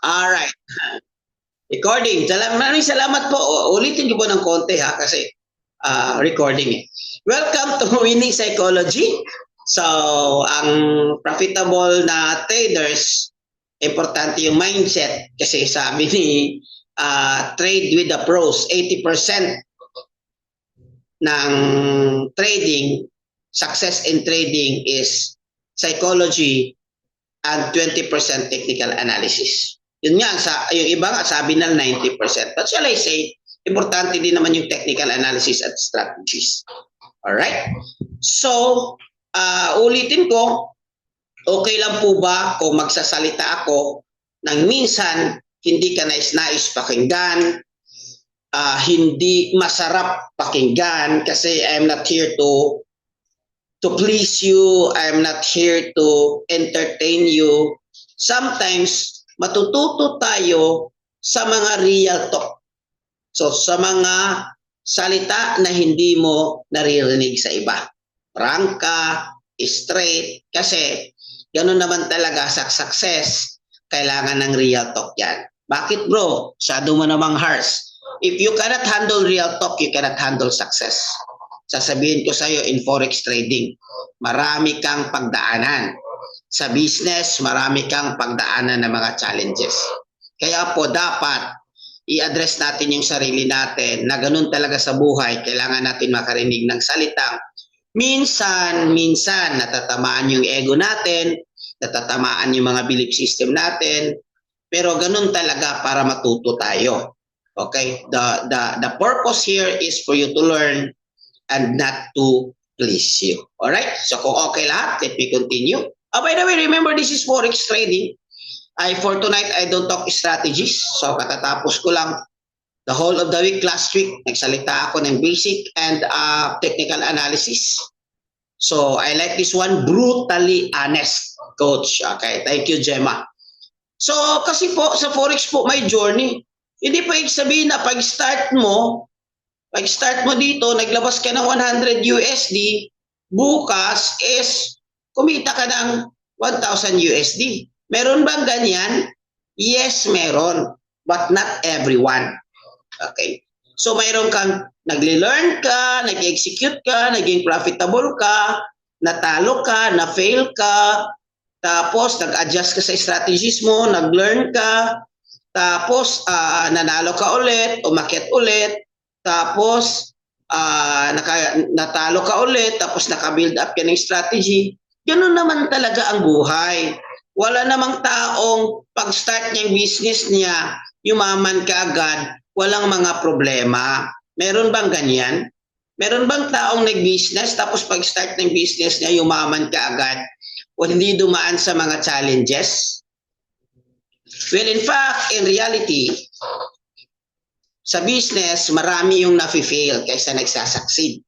Alright. Recording. Maraming salamat po. Ulitin ko po ng konti ha kasi recording eh. Welcome to Winning Psychology. So, ang profitable na traders, importante yung mindset kasi sabi ni Trade with the Pros, 80% ng trading, success in trading is psychology and 20% technical analysis. Yun nga, yung iba nga sabi na 90%. But shall I say, importante din naman yung technical analysis at strategies. Alright? So, ulitin ko, okay lang po ba kung magsasalita ako nang minsan hindi ka nais-nais pakinggan, hindi masarap pakinggan kasi I'm not here to please you, I'm not here to entertain you. Sometimes, matututo tayo sa mga real talk. So, sa mga salita na hindi mo naririnig sa iba. Prangka, straight, kasi gano'n naman talaga sa success, kailangan ng real talk yan. Bakit bro? Masyado mo namang harsh. If you cannot handle real talk, you cannot handle success. Sasabihin ko sa iyo in forex trading, marami kang pagdaanan. Sa business, marami kang pagdaanan ng mga challenges. Kaya po dapat i-address natin yung sarili natin na ganun talaga sa buhay. Kailangan natin makarinig ng salitang minsan natatamaan yung ego natin, natatamaan yung mga belief system natin, pero ganun talaga para matuto tayo. Okay? The purpose here is for you to learn and not to please you. Alright? So kung okay lahat, let me continue. By the way, remember this is forex trading. For tonight, I don't talk strategies. So katatapos ko lang the whole of the week last week. Nagsalita ako ng basic and technical analysis. So I like this one, brutally honest, coach. Okay, thank you, Gemma. So kasi po sa forex po may journey. Hindi pa sabihin na pag-start mo dito, naglabas ka ng 100 USD, bukas is kumita ka ng 1,000 USD. Meron bang ganyan? Yes, meron. But not everyone. Okay. So, mayroon kang nagle-learn ka, nag-execute ka, naging profitable ka, natalo ka, na-fail ka, tapos nag-adjust ka sa strategies mo, nag-learn ka, tapos nanalo ka ulit, umakyat ulit, tapos natalo ka ulit, tapos naka-build up ka ng strategy. Ganun naman talaga ang buhay. Wala namang taong pag-start niyang business niya, yumaman ka agad, walang mga problema. Meron bang ganyan? Meron bang taong nag-business tapos pag-start ng business niya, yumaman ka agad o hindi dumaan sa mga challenges? Well, in fact, in reality, sa business, marami yung nafi-fail kaysa nagsasucceed.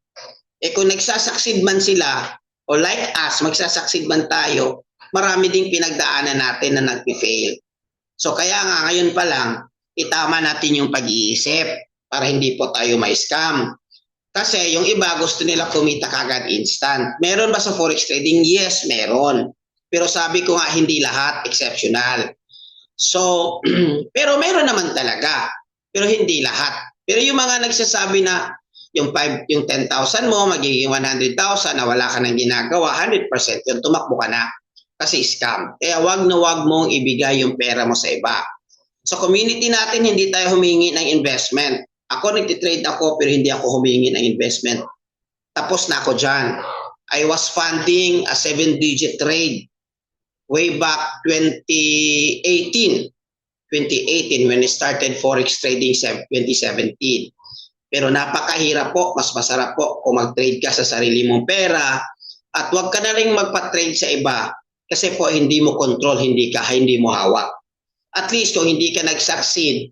Kung nagsasucceed man sila, o like us, magsasucceed man tayo, marami ding pinagdaanan natin na nag-fail. So kaya nga ngayon pa lang, itama natin yung pag-iisip para hindi po tayo ma-scam. Kasi yung iba gusto nila kumita kagad instant. Meron ba sa forex trading? Yes, meron. Pero sabi ko nga hindi lahat, exceptional. So, pero meron naman talaga. Pero hindi lahat. Pero yung mga nagsasabi na yung 10,000 mo magiging 100,000 na wala ka nang ginagawa, 100% yun, tumakbo ka na. Kasi scam. Kaya wag na wag mong ibigay yung pera mo sa iba. Sa community natin, hindi tayo humingi ng investment. Ako, nagtitrade ako, pero hindi ako humingi ng investment. Tapos na ako dyan. I was funding a 7-digit trade way back 2018 when I started forex trading 2017. Pero napakahirap po, mas masarap po kung mag-trade ka sa sarili mong pera at huwag ka na rin magpa-trade sa iba kasi po hindi mo control, hindi mo hawak. At least kung hindi ka nag-succeed,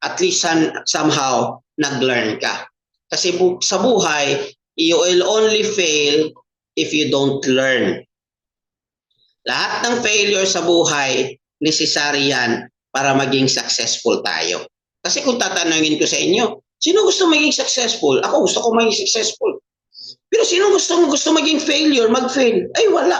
at least somehow nag-learn ka. Kasi sa buhay, you will only fail if you don't learn. Lahat ng failure sa buhay, necessary yan para maging successful tayo. Kasi kung tatanungin ko sa inyo, sino gusto maging successful? Ako gusto ko maging successful. Pero sino gusto maging failure, mag-fail? Ay wala.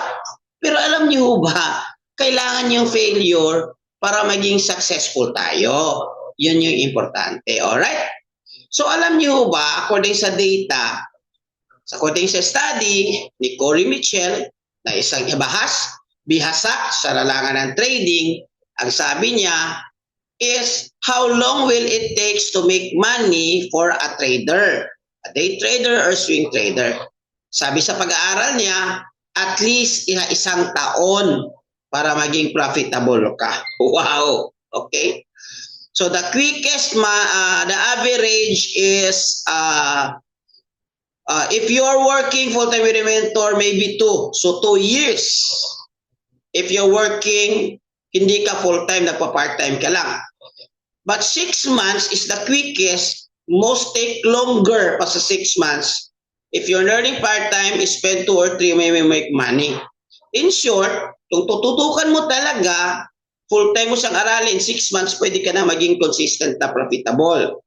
Pero alam niyo ba, kailangan yung failure para maging successful tayo. Yun yung importante. Alright? So alam niyo ba, according sa data, according sa study ni Cory Mitchell, na isang bihasa sa larangan ng trading, ang sabi niya is how long will it takes to make money for a trader, a day trader or swing trader. Sabi sa pag-aaral niya, at least isang taon para maging profitable ka. Wow! Okay? So the quickest, the average is, if you're working full-time with a mentor, maybe 2. So 2 years. If you're working, hindi ka full-time, nagpa-part-time ka lang. But 6 months is the quickest. Most take longer pa sa 6 months. If you're learning part-time, spend 2 or 3, may make money. In short, kung tututukan mo talaga, full-time mo siyang aralin, 6 months, pwede ka na maging consistent na profitable.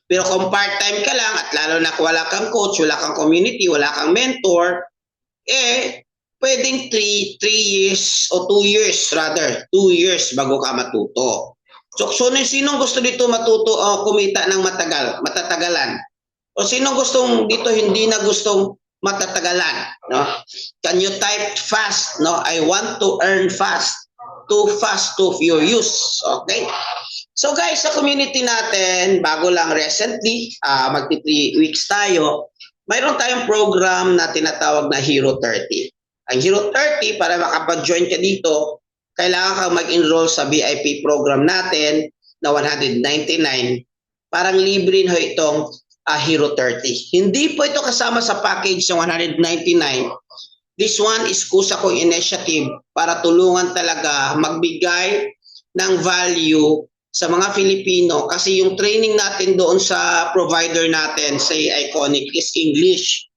Pero kung part-time ka lang, at lalo na kung wala kang coach, wala kang community, wala kang mentor, pwedeng 3 years o 2 years rather, 2 years bago ka matuto. So sinong gusto dito matuto o kumita ng matatagalan? O sinong gustong dito hindi na gustong matatagalan? No? Can you type fast? No? I want to earn fast. Too fast to your use. Okay? So guys, sa community natin, bago lang recently, magti 3 weeks tayo, mayroon tayong program na tinatawag na Hero 30. Ang Hero 30, para makapag-join ka dito, kailangan kang mag-enroll sa VIP program natin na 199. Parang libre na itong Hero 30. Hindi po ito kasama sa package ng 199. This one is kusa kong initiative para tulungan talaga magbigay ng value sa mga Filipino kasi yung training natin doon sa provider natin sa Iconic is English.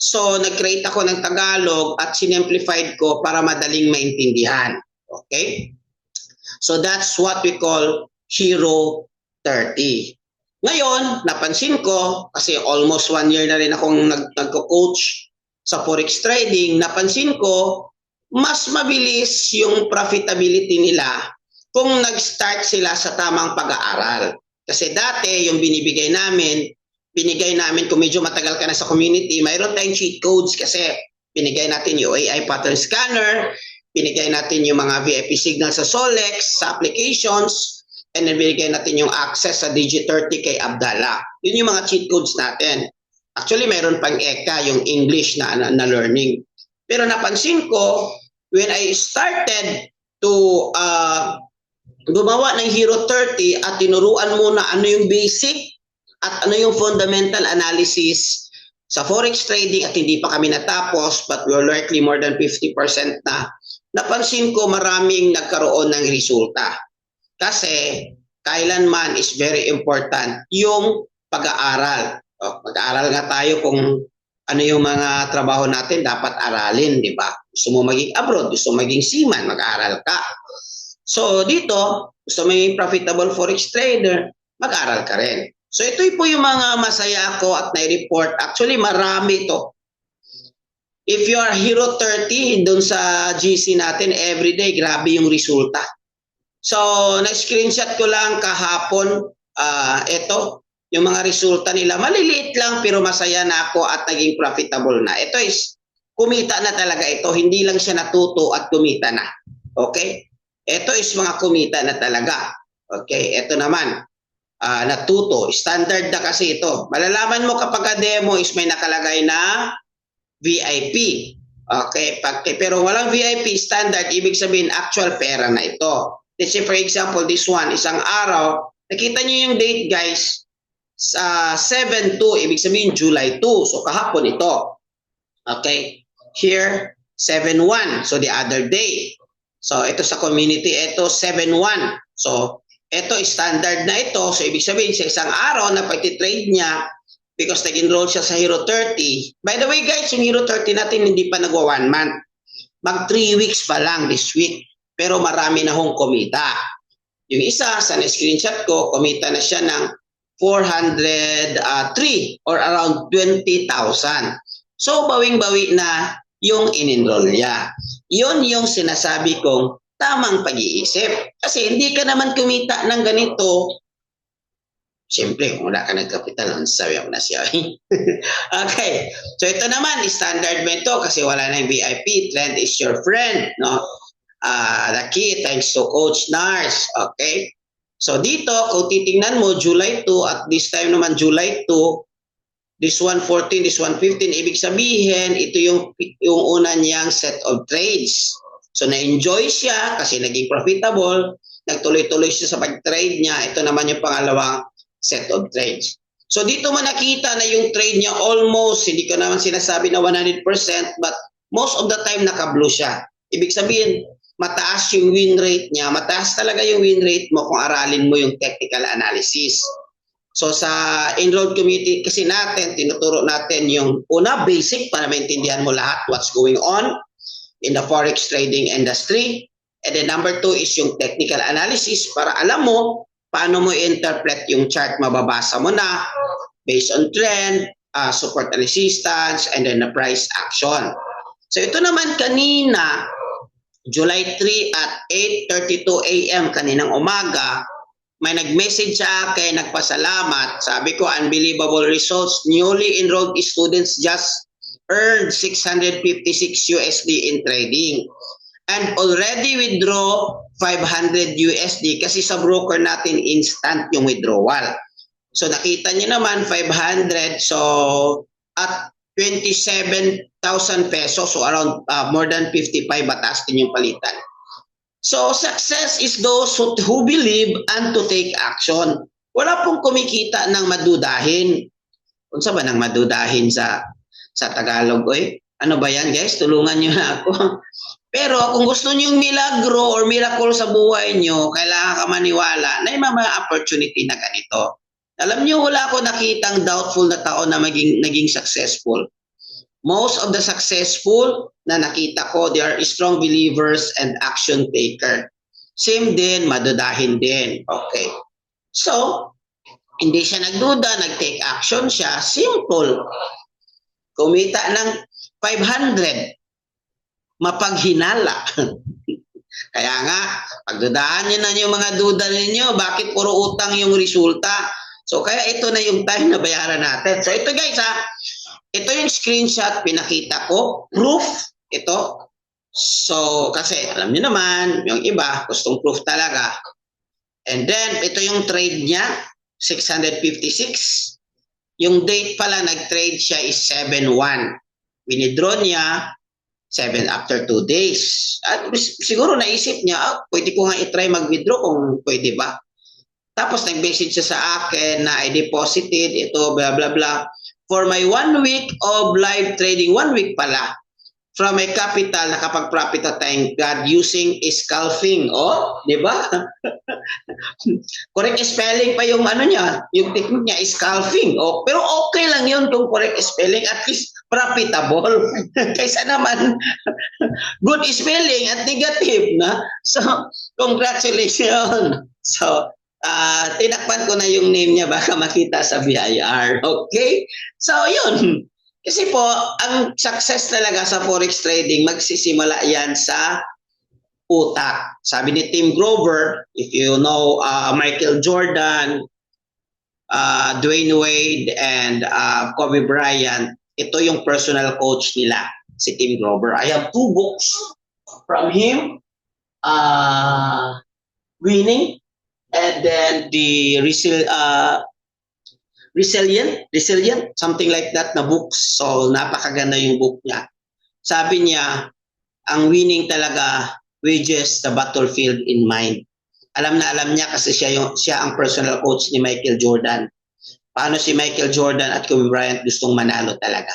So nag-create ako ng Tagalog at sinemplified ko para madaling maintindihan. Okay? So that's what we call Hero 30. Ngayon, napansin ko, kasi almost 1 year na rin akong nagko-coach sa forex trading, napansin ko, mas mabilis yung profitability nila kung nag-start sila sa tamang pag-aaral. Kasi dati, yung binigay namin kung medyo matagal ka na sa community, mayroon tayong cheat codes kasi binigay natin yung AI pattern scanner, binigay natin yung mga VIP signal sa Solex, sa applications, and then binigay natin yung access sa Digi30 kay Abdallah. Yun yung mga cheat codes natin. Actually, mayroon pang ECA, yung English na learning. Pero napansin ko, when I started to gumawa ng Hero 30 at tinuruan muna ano yung basic at ano yung fundamental analysis sa forex trading at hindi pa kami natapos but we're likely more than 50% na, napansin ko maraming nagkaroon ng resulta. Kasi kailanman is very important yung pag-aaral. Mag-aaral nga tayo kung ano yung mga trabaho natin dapat aralin, di ba? Gusto mo maging abroad, gusto mo maging seaman, mag-aaral ka. So dito, gusto mo maging profitable forex trader, mag-aaral ka rin. So ito po yung mga masaya ko at na-report. Actually, marami ito. If you are Hero 30, doon sa GC natin, everyday, grabe yung resulta. So, na-screenshot ko lang kahapon, ito, yung mga resulta nila. Maliliit lang pero masaya na ako at naging profitable na. Ito is, kumita na talaga ito. Hindi lang siya natuto at kumita na. Okay? Ito is mga kumita na talaga. Okay? Ito naman, natuto. Standard na kasi ito. Malalaman mo kapag demo is may nakalagay na VIP. Okay? Pero walang VIP standard, ibig sabihin actual pera na ito. Let's say for example, this one, isang araw, nakita nyo yung date guys, sa 7-2, ibig sabihin July 2. So kahapon ito. Okay? Here, 7-1. So the other day. So ito sa community, ito 7-1. So ito standard na ito. So ibig sabihin sa isang araw na pag-trade niya because nag-enroll siya sa Hero 30. By the way guys, yung Hero 30 natin hindi pa nagwa 1 month. Mag 3 weeks pa lang this week. Pero marami na hong kumita. Yung isa, sa na-screenshot ko, kumita na siya ng 403 or around 20,000. So, bawing-bawi na yung in-enroll niya. Yun yung sinasabi kong tamang pag-iisip. Kasi hindi ka naman kumita ng ganito. Siyempre, kung wala ka ng kapital, ang sabi ako na siya. Okay. So ito naman, standard mo ito kasi wala na yung VIP. Trend is your friend. No? The key, thanks to Coach Nars. Okay. So dito, kung titingnan mo, July 2, at this time naman July 2, this 114, this 115, ibig sabihin, ito yung una niyang set of trades. So na-enjoy siya kasi naging profitable, nagtuloy-tuloy siya sa pag-trade niya. Ito naman yung pangalawang set of trades. So dito mo nakita na yung trade niya almost, hindi ko naman sinasabi na 100%, but most of the time naka-blue siya. Ibig sabihin, mataas yung win rate niya, mataas talaga yung win rate mo kung aralin mo yung technical analysis. So sa enrolled community kasi natin, tinuturo natin yung una, basic para maintindihan mo lahat what's going on in the forex trading industry. And then number 2 is yung technical analysis para alam mo paano mo interpret yung chart, mababasa mo na based on trend, support and resistance, and then the price action. So ito naman kanina, July 3 at 8:32 a.m. kaninang umaga, may nag-message sa akin, nagpasalamat. Sabi ko, unbelievable results. Newly enrolled students just earned 656 USD in trading. And already withdraw 500 USD kasi sa broker natin instant yung withdrawal. So nakita niyo naman 500, so at 27,000 pesos, so around more than 55, batas din yung palitan. So success is those who believe and to take action. Wala pong kumikita ng madudahin. Kung sa ba ng madudahin sa Tagalog? Oy, ano ba yan guys? Tulungan nyo na ako. Pero kung gusto nyo yung milagro or miracle sa buhay nyo, kailangan ka maniwala na yung mga opportunity na ganito. Alam nyo, wala ako nakitang doubtful na tao na naging successful. Most of the successful na nakita ko, they are strong believers and action taker. Same din, madudahin din. Okay. So, hindi siya nagduda, nag-take action siya. Simple. Kumita ng 500. Mapaghinala. Kaya nga, pagdudahan nyo na yung mga duda ninyo, bakit puro utang yung resulta? So, kaya ito na yung time na bayaran natin. So, ito guys ito yung screenshot pinakita ko, proof ito. So kasi alam niyo naman, yung iba gustong proof talaga. And then ito yung trade niya, 656. Yung date pala nag-trade siya is 7/1. Winidraw niya 7 after 2 days. At siguro naisip niya, pwede ko nga i-try mag-withdraw kung pwede ba. Tapos nag-message siya sa akin na I deposited ito blah blah blah. For my 1 week of live trading, 1 week pala, from my capital, nakapag-profit na thank God using scalping. Oh, di ba? Correct spelling pa yung niya, yung technique niya, scalping. Oh, pero okay lang yun kung correct spelling, at least profitable. Kaysa naman, good spelling at negative na. So, congratulations. So, tinakpan ko na yung name niya, baka makita sa BIR. Okay? So, yun. Kasi po, ang success talaga sa forex trading, magsisimula yan sa utak. Sabi ni Tim Grover, if you know Michael Jordan, Dwayne Wade, and Kobe Bryant, ito yung personal coach nila, si Tim Grover. I have 2 books from him, Winning, and then the resilient, something like that na books. So napakaganda yung book niya. Sabi niya, ang winning talaga wages the battlefield in mind. Alam na alam niya kasi siya ang personal coach ni Michael Jordan. Paano si Michael Jordan at Kobe Bryant gustong manalo talaga.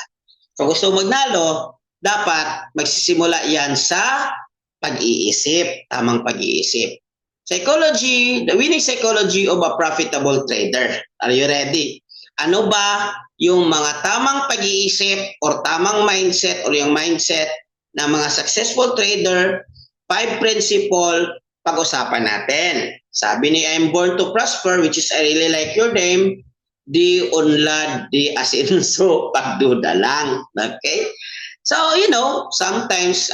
So gusto magnalo, dapat magsisimula yan sa pag-iisip, tamang pag-iisip. Psychology, the winning psychology of a profitable trader. Are you ready? Ano ba yung mga tamang pag-iisip or tamang mindset or yung mindset ng mga successful trader? 5 principle pag-usapan natin. Sabi ni I'm born to prosper, which is I really like your name, di unlad, di asinso, pagduda lang. Okay? So, sometimes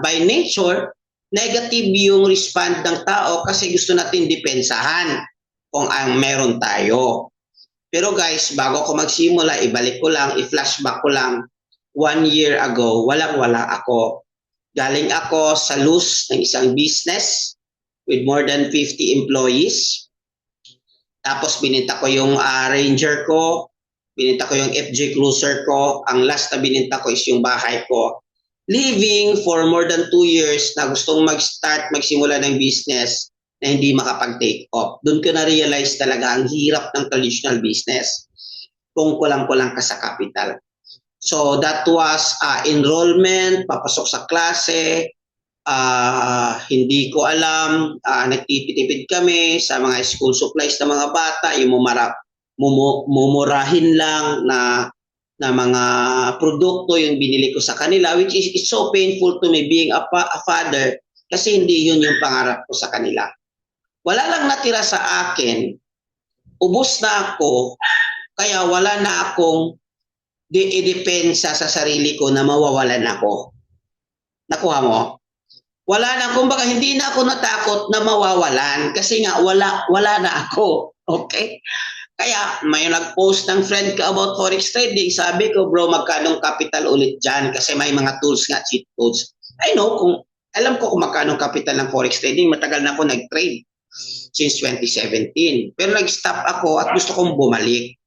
by nature, negative yung respond ng tao kasi gusto natin depensahan kung ang meron tayo. Pero guys, bago ko magsimula, ibalik ko lang, i-flashback ko lang, 1 year ago, walang-wala ako. Galing ako sa loose ng isang business with more than 50 employees. Tapos bininta ko yung Ranger ko, bininta ko yung FJ Cruiser ko, ang last na bininta ko is yung bahay ko. Living for more than 2 years na gustong magsimula ng business na hindi makapag-take off. Doon ko na-realize talaga ang hirap ng traditional business kung kulang-kulang ka sa capital. So that was enrollment, papasok sa klase, hindi ko alam, nagtitipid kami sa mga school supplies ng mga bata, yung mumurahin lang na mga produkto yung binili ko sa kanila, which is it's so painful to me being a father kasi hindi yun yung pangarap ko sa kanila. Wala lang natira sa akin, ubos na ako, kaya wala na akong idepensa sa sarili ko na mawawalan ako. Nakuha mo? Wala na, kumbaga hindi na ako natakot na mawawalan kasi nga wala na ako. Okay? Kaya may nag-post ng friend ko about forex trading. Sabi ko, bro, magkanong capital ulit dyan kasi may mga tools nga, cheat codes. Alam ko kung magkanong capital ng forex trading. Matagal na ako nag-trade since 2017. Pero nag-stop ako at gusto kong bumalik.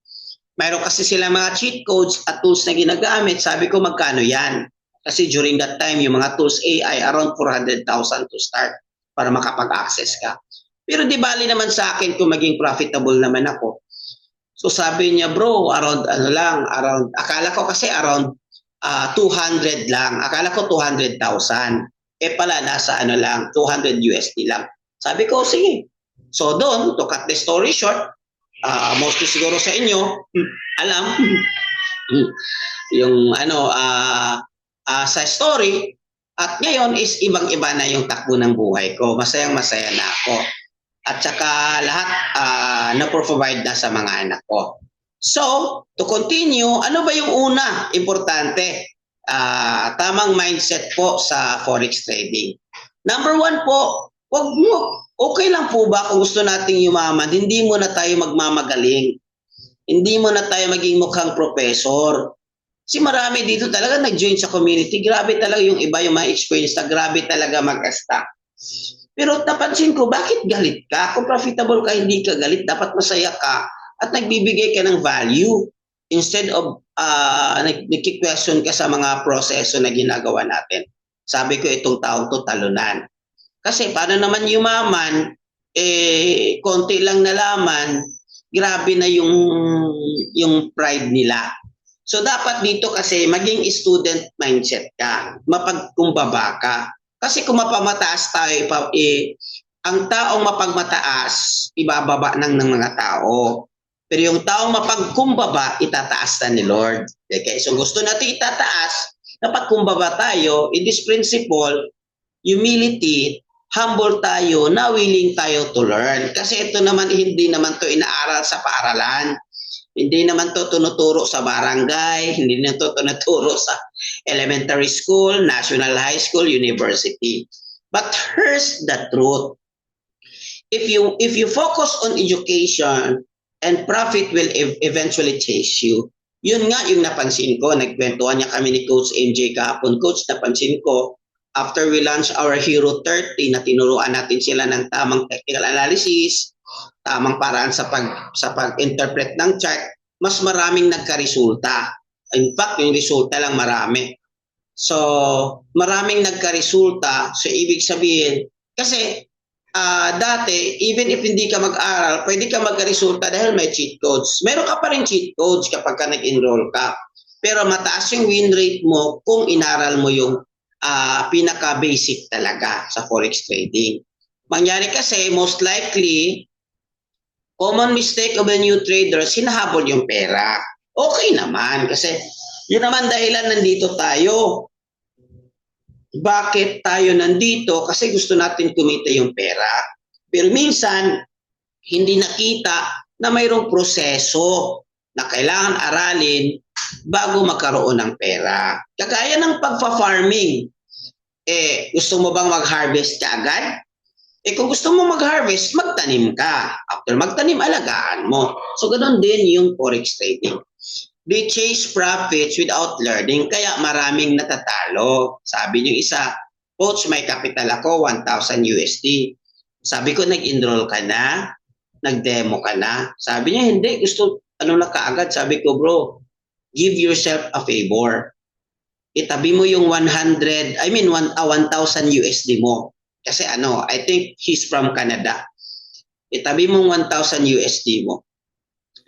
Mayroon kasi sila mga cheat codes at tools na ginagamit. Sabi ko, magkano yan? Kasi during that time, yung mga tools AI, around 400,000 to start para makapag-access ka. Pero di bali naman sa akin kung maging profitable naman ako. So sabi niya, bro, akala ko kasi around 200 lang. Akala ko 200,000. Pala, nasa 200 USD lang. Sabi ko, sige. So doon, to cut the story short, mostly siguro sa inyo, alam, yung sa story, at ngayon is ibang-iba na yung takbo ng buhay ko. Masayang-masaya na ako. At saka lahat na-provide na sa mga anak ko. So, to continue, ano ba yung una? Importante. Tamang mindset po sa forex trading. Number 1 po, okay lang po ba kung gusto nating yumaman, hindi mo na tayo magmamagaling. Hindi mo na tayo maging mukhang professor. Kasi marami dito talaga nag-join sa community. Grabe talaga yung iba, yung mga experience na grabe talaga mag-stack. Pero napansin ko, bakit galit ka? Kung profitable ka, hindi ka galit. Dapat masaya ka at nagbibigay ka ng value instead of nagki-question ka sa mga proseso na ginagawa natin. Sabi ko, itong taong to talunan. Kasi paano naman yumaman, konti lang nalaman, grabe na yung pride nila. So dapat dito kasi maging student mindset ka, mapagkumbaba ka. Kasi kung mapamataas tayo, ang taong mapagmataas, ibababa ng mga tao. Pero yung taong mapagkumbaba, itataas na ni Lord. Okay, so gusto natin itataas, napagkumbaba tayo, in this principle, humility, humble tayo, na willing tayo to learn. Kasi ito naman, hindi naman to inaaral sa paaralan. Hindi naman to tunuturo sa barangay, hindi naman to tunuturo sa elementary school, national high school, university. But here's the truth. If you focus on education and profit will eventually chase you. Yun nga yung napansin ko. Nagkwentuhan niya kami ni Coach MJ kahapon. Coach, napansin ko, after we launch our Hero 30 na tinuruan natin sila ng tamang technical analysis, tamang paraan sa pag-interpret ng chart, mas maraming nagka-resulta. In fact, yung resulta lang marami. So, maraming nagka-resulta. So, ibig sabihin, kasi dati, even if hindi ka mag-aral, pwede ka magka-resulta dahil may cheat codes. Meron ka pa rin cheat codes kapag ka nag-enroll ka. Pero mataas yung win rate mo kung inaral mo yung pinaka-basic talaga sa forex trading. Mangyari kasi, most likely, common mistake of the new traders, hinahabol yung pera. Okay naman, kasi yun naman dahilan nandito tayo. Bakit tayo nandito? Kasi gusto natin kumita yung pera. Pero minsan, hindi nakita na mayroong proseso na kailangan aralin bago magkaroon ng pera. Kagaya ng pagpa-farming. gusto mo bang mag-harvest ka agad? Kung gusto mo mag-harvest, magtanim ka. After magtanim, alagaan mo. So, ganun din yung forex trading. They chase profits without learning, kaya maraming natatalo. Sabi niyo isa, Coach, may capital ako, 1,000 USD. Sabi ko, nag-enroll ka na? Nag-demo ka na? Sabi niya, hindi. Gusto, na kaagad. Sabi ko, bro, give yourself a favor. Itabi mo yung 1,000 USD mo. Kasi I think he's from Canada. Itabi mo 1,000 USD mo.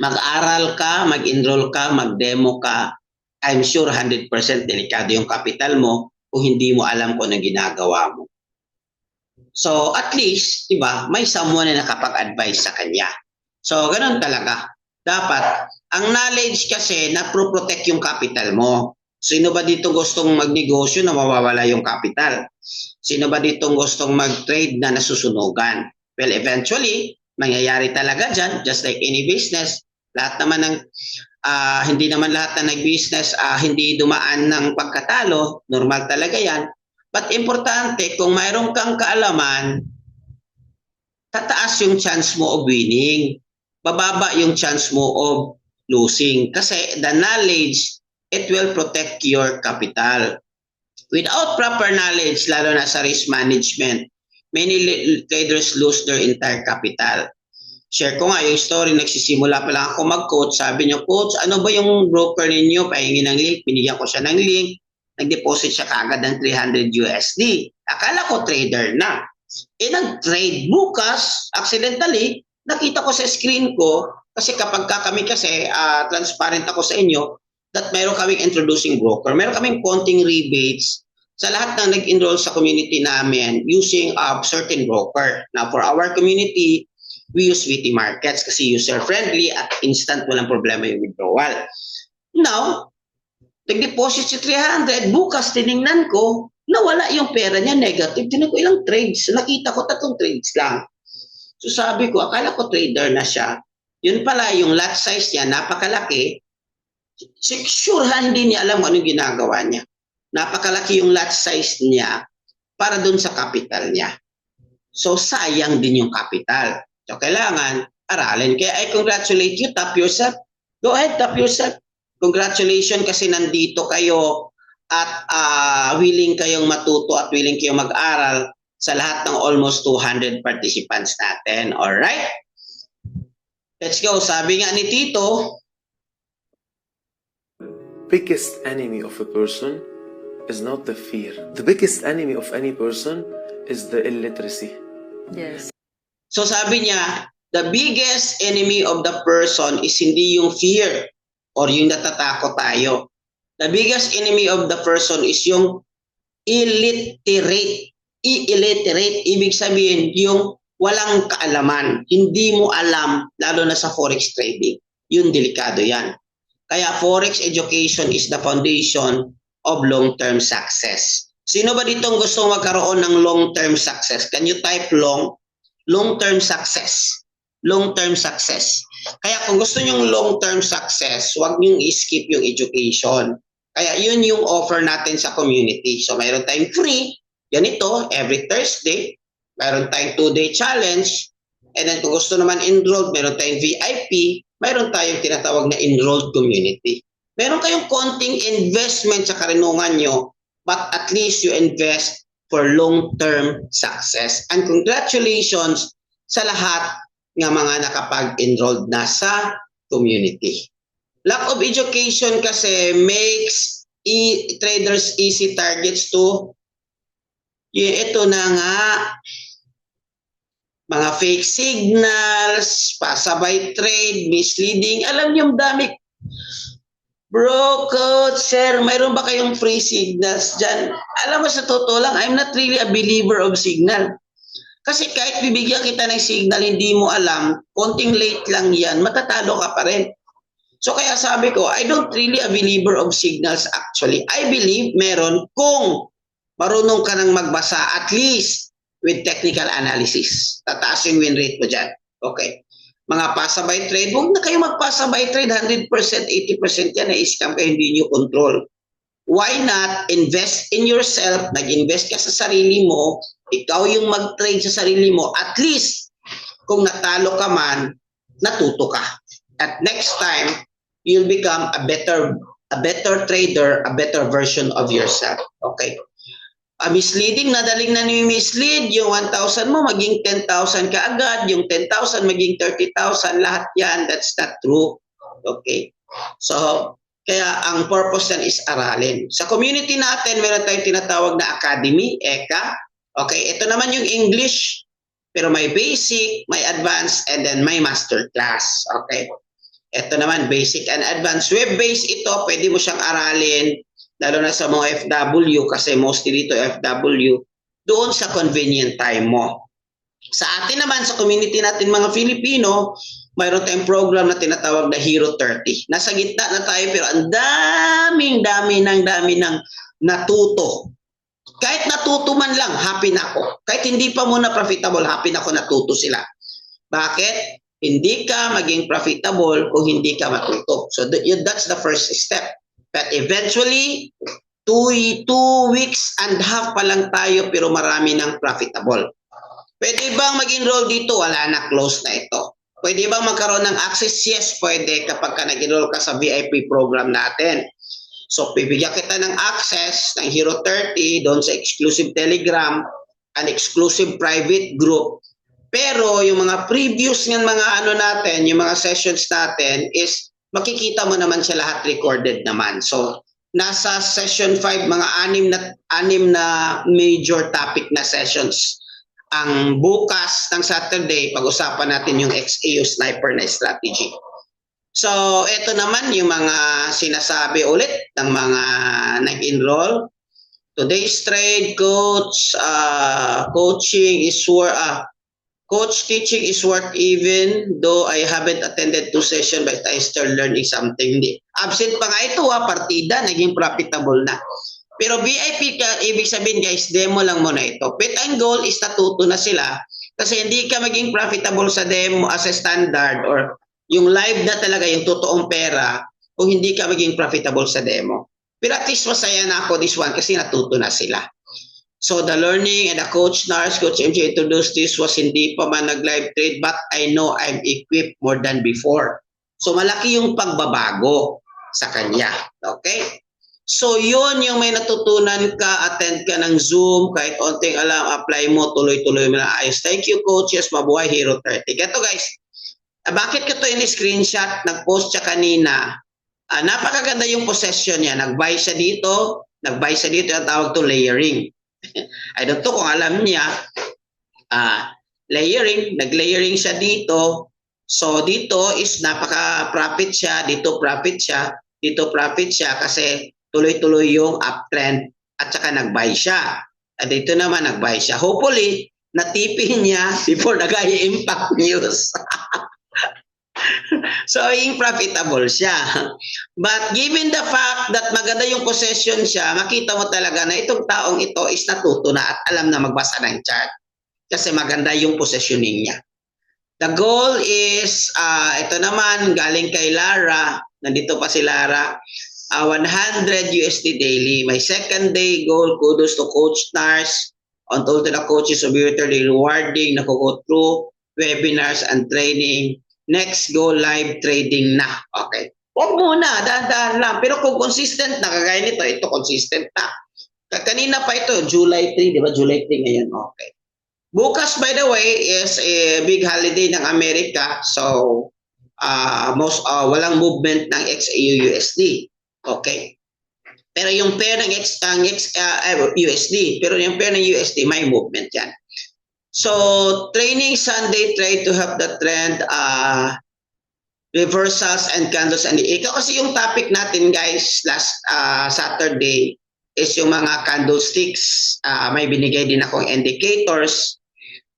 Mag-aral ka, mag-enroll ka, mag-demo ka. I'm sure 100% delikado yung capital mo kung hindi mo alam kung anong ginagawa mo. So at least, di ba, may someone na nakapag-advise sa kanya. So ganun talaga. Dapat, ang knowledge kasi na-protect yung capital mo. Sino ba dito gustong magnegosyo na mawawala yung capital? Sino ba dito gustong mag-trade na nasusunugan? Well, eventually, mangyayari talaga dyan, just like any business. Lahat naman ng, hindi naman lahat na nag-business, hindi dumaan ng pagkatalo. Normal talaga yan. But importante, kung mayroon kang kaalaman, tataas yung chance mo of winning. Bababa yung chance mo of losing. Kasi the knowledge, it will protect your capital. Without proper knowledge, lalo na sa risk management, many traders lose their entire capital. Share ko nga yung story, nagsisimula pa lang ako mag-coach. Sabi niyo, Coach, ano ba yung broker ninyo? Pahingi ng link, binigyan ko siya ng link. Nag-deposit siya kaagad ng 300 USD. Akala ko trader na. Nag-trade bukas, accidentally, nakita ko sa screen ko, kasi kapag kami kasi, transparent ako sa inyo, that meron kaming introducing broker. Meron kaming konting rebates sa lahat ng nag-enroll sa community namin using a certain broker. Now, for our community, we use VT Markets kasi user-friendly at instant, walang problema yung withdrawal. Now, nag-deposit si 300, bukas tiningnan ko, nawala yung pera niya, negative. Tinan ko ilang trades. Nakita ko 3 trades lang. So sabi ko, akala ko trader na siya. Yun pala, yung lot size niya, napakalaki. Sure hindi niya alam anong ginagawa niya. Napakalaki yung lot size niya para dun sa capital niya. So sayang din yung capital. So kailangan aralin. Kaya I congratulate you, tap yourself. Go ahead, tap yourself. Congratulations kasi nandito kayo at willing kayong matuto at willing kayong mag-aral sa lahat ng almost 200 participants natin. Alright? Let's go. Sabi nga ni Tito, biggest enemy of a person is not the fear. The biggest enemy of any person is the illiteracy. Yes. So sabi niya, the biggest enemy of the person is hindi yung fear or yung natatakot tayo. The biggest enemy of the person is yung illiterate. Illiterate, ibig sabihin yung walang kaalaman. Hindi mo alam, lalo na sa forex trading. Yun, delikado yan. Kaya forex education is the foundation of long-term success. Sino ba ditong gusto magkaroon ng long-term success? Can you type long-term success? Long-term success. Kaya kung gusto nyong long-term success, huwag nyong i-skip yung education. Kaya yun yung offer natin sa community. So mayroon tayong free, ganito, every Thursday. Mayroon tayong 2-day challenge. And then kung gusto naman enrolled, mayroon tayong VIP. Mayroon tayong tinatawag na enrolled community. Meron kayong konting investment sa karinungan nyo, but at least you invest for long-term success. And congratulations sa lahat ng mga nakapag-enrolled na sa community. Lack of education kasi makes traders easy targets to ito na nga, mga fake signals, pasabay trade, misleading. Alam niyo, dami. Bro, coach, sir, mayroon ba kayong free signals dyan? Alam mo, sa totoo lang, I'm not really a believer of signal. Kasi kahit bibigyan kita ng signal, hindi mo alam, konting late lang yan, matatalo ka pa rin. So kaya sabi ko, I don't really a believer of signals actually. I believe meron kung marunong ka nang magbasa at least with technical analysis. Tataas yung win rate mo dyan. Okay. Mga pasabay trade, huwag na kayo magpasabay trade. 100%, 80% yan na scam kayo, hindi nyo control. why not invest in yourself? Nag-invest ka sa sarili mo, ikaw yung mag-trade sa sarili mo, at least kung natalo ka man, natuto ka. At next time, you'll become a better trader, a better version of yourself. Okay? Misleading, nadaling na ni-mislead, yung 1,000 mo maging 10,000 ka agad, yung 10,000 maging 30,000, lahat yan, that's not true. Okay? So, kaya ang purpose yan is aralin. Sa community natin, meron tayong tinatawag na academy, ECA. Okay, ito naman yung English, pero may basic, may advanced, and then may master class. Okay? Ito naman, basic and advanced. Web-based ito, pwede mo siyang aralin, lalo na sa mga FW, kasi mostly dito FW, doon sa convenient time mo. Sa atin naman, sa community natin mga Filipino, mayroon tayong program na tinatawag na Hero 30. Nasa gitna na tayo, pero ang dami ng natuto. Kahit natuto man lang, happy na ako. Kahit hindi pa muna profitable, happy na ako natuto sila. Bakit? Hindi ka maging profitable kung hindi ka matuto. So that's the first step. But eventually, 2 weeks and a half pa lang tayo pero marami ng profitable. Pwede bang mag-enroll dito? Wala na, close na ito. Pwede bang magkaroon ng access? Yes, pwede kapag ka nag-enroll ka sa VIP program natin. So, bibigyan kita ng access ng Hero 30 doon sa exclusive Telegram, an exclusive private group. Pero yung mga previous ng mga natin, yung mga sessions natin is makikita mo naman siya lahat recorded naman. So, nasa session 5, mga anim na major topic na sessions. Ang bukas ng Saturday, pag-usapan natin yung XAU sniper na strategy. So, ito naman yung mga sinasabi ulit ng mga nag-enroll. Today's trade, coach, coaching is coach teaching is worth even though I haven't attended 2 sessions but I still learning something. Absent pa nga ito partida, naging profitable na. Pero VIP ka, ibig sabihin guys, demo lang muna ito. But ang goal is natuto na sila kasi hindi ka maging profitable sa demo as a standard or yung live na talaga, yung totoong pera kung hindi ka maging profitable sa demo. Pero at least masaya na ako this one kasi natuto na sila. So the learning and the Coach Nars, Coach MJ introduced this was hindi pa man nag-live trade but I know I'm equipped more than before. So malaki yung pagbabago sa kanya. Okay? So yun yung may natutunan ka, attend ka ng Zoom, kahit onting alam, apply mo, tuloy-tuloy mo na ayos. Thank you coaches, mabuhay Hero 30. Ito guys, bakit ko ito in-screenshot, nag-post siya kanina. Napakaganda yung possession niya. Nag-buy siya dito, yung tawag to layering. I don't know kung alam niya, nag-layering siya dito. So dito is napaka-profit siya, dito profit siya kasi tuloy-tuloy yung uptrend at saka nag-buy siya. At dito naman nag-buy siya. Hopefully, natipin niya before nag-i-impact news. So, yung profitable siya. But given the fact that maganda yung possession siya, makita mo talaga na itong taong ito is natuto na at alam na magbasa ng chart. Kasi maganda yung positioning niya. The goal is, ito naman, galing kay Lara. Nandito pa si Lara. 100 USD daily. My second day goal, kudos to Coach Nars. On all to the coaches of virtually rewarding, nakuko through webinars and training. Next, go live trading na. Okay. Huwag muna, dahan-dahan lang. Pero kung consistent na, kagaya nito, ito consistent na. Kanina pa ito, July 3, di ba? July 3 ngayon. Okay. Bukas, by the way, is a big holiday ng Amerika. So, walang movement ng XAU USD. Okay. Pero yung pair ng USD, pero yung pair ng USD, may movement yan. So, training Sunday, try to have the trend, reversals and candles and ikaw kasi yung topic natin guys last Saturday is yung mga candlesticks. May binigay din akong indicators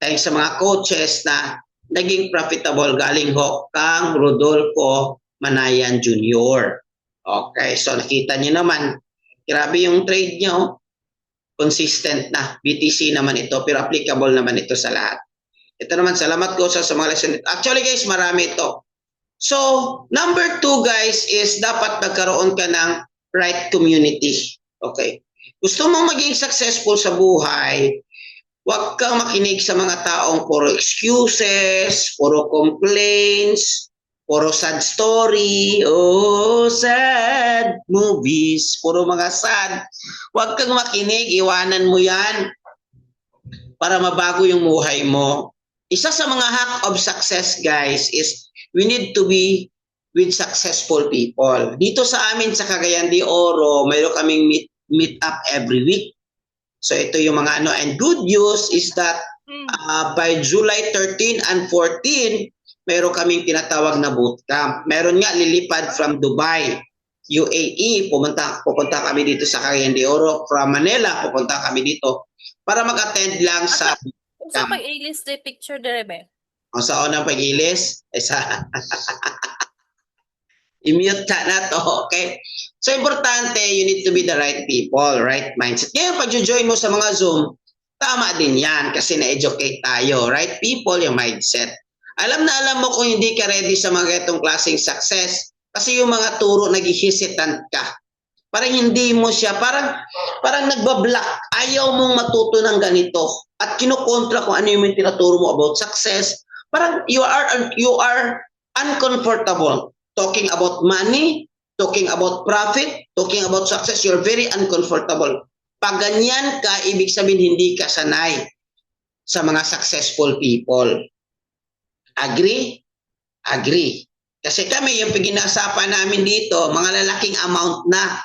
thanks sa mga coaches na naging profitable galing kang Rodolfo Manayan Jr. Okay, so nakita niyo naman, grabe yung trade niyo. Consistent na. BTC naman ito, pero applicable naman ito sa lahat. Ito naman, salamat ko sa mga lesson. Actually guys, marami ito. So, number 2 guys is dapat magkaroon ka ng right community. Okay? Gusto mong maging successful sa buhay, huwag kang makinig sa mga taong puro excuses, puro complaints, puro sad story, oh, sad movies, puro mga sad. Huwag kang makinig, iwanan mo yan para mabago yung buhay mo. Isa sa mga hack of success, guys, is we need to be with successful people. Dito sa amin sa Cagayan de Oro, mayroon kaming meet up every week. So ito yung mga ano, and good news is that by July 13 and 14, mayroon kaming tinatawag na bootcamp. Meron nga lilipad from Dubai, UAE, pupunta kami dito sa Cagayan de Oro. From Manila, pupunta kami dito para mag-attend lang sa Sa pag-ilis the picture direbe. o sa unang pag-ilis, isa i-mute ka na to, okay? So, importante, you need to be the right people, right mindset. Ngayon, pag-join mo sa mga Zoom, tama din yan kasi na-educate tayo, right people, yung mindset. Alam na alam mo kung hindi ka ready sa mga itong klaseng success kasi yung mga turo, nag-hesitant ka. Parang hindi mo siya, parang nagbablock. Ayaw mong matuto ng ganito. At kinukontra kung ano yung tinaturo mo about success. Parang you are uncomfortable talking about money, talking about profit, talking about success. You're very uncomfortable. Pag ganyan ka, ibig sabihin hindi ka sanay sa mga successful people. Agree? Agree. Kasi kami, yung pag-inasapan namin dito, mga lalaking amount na.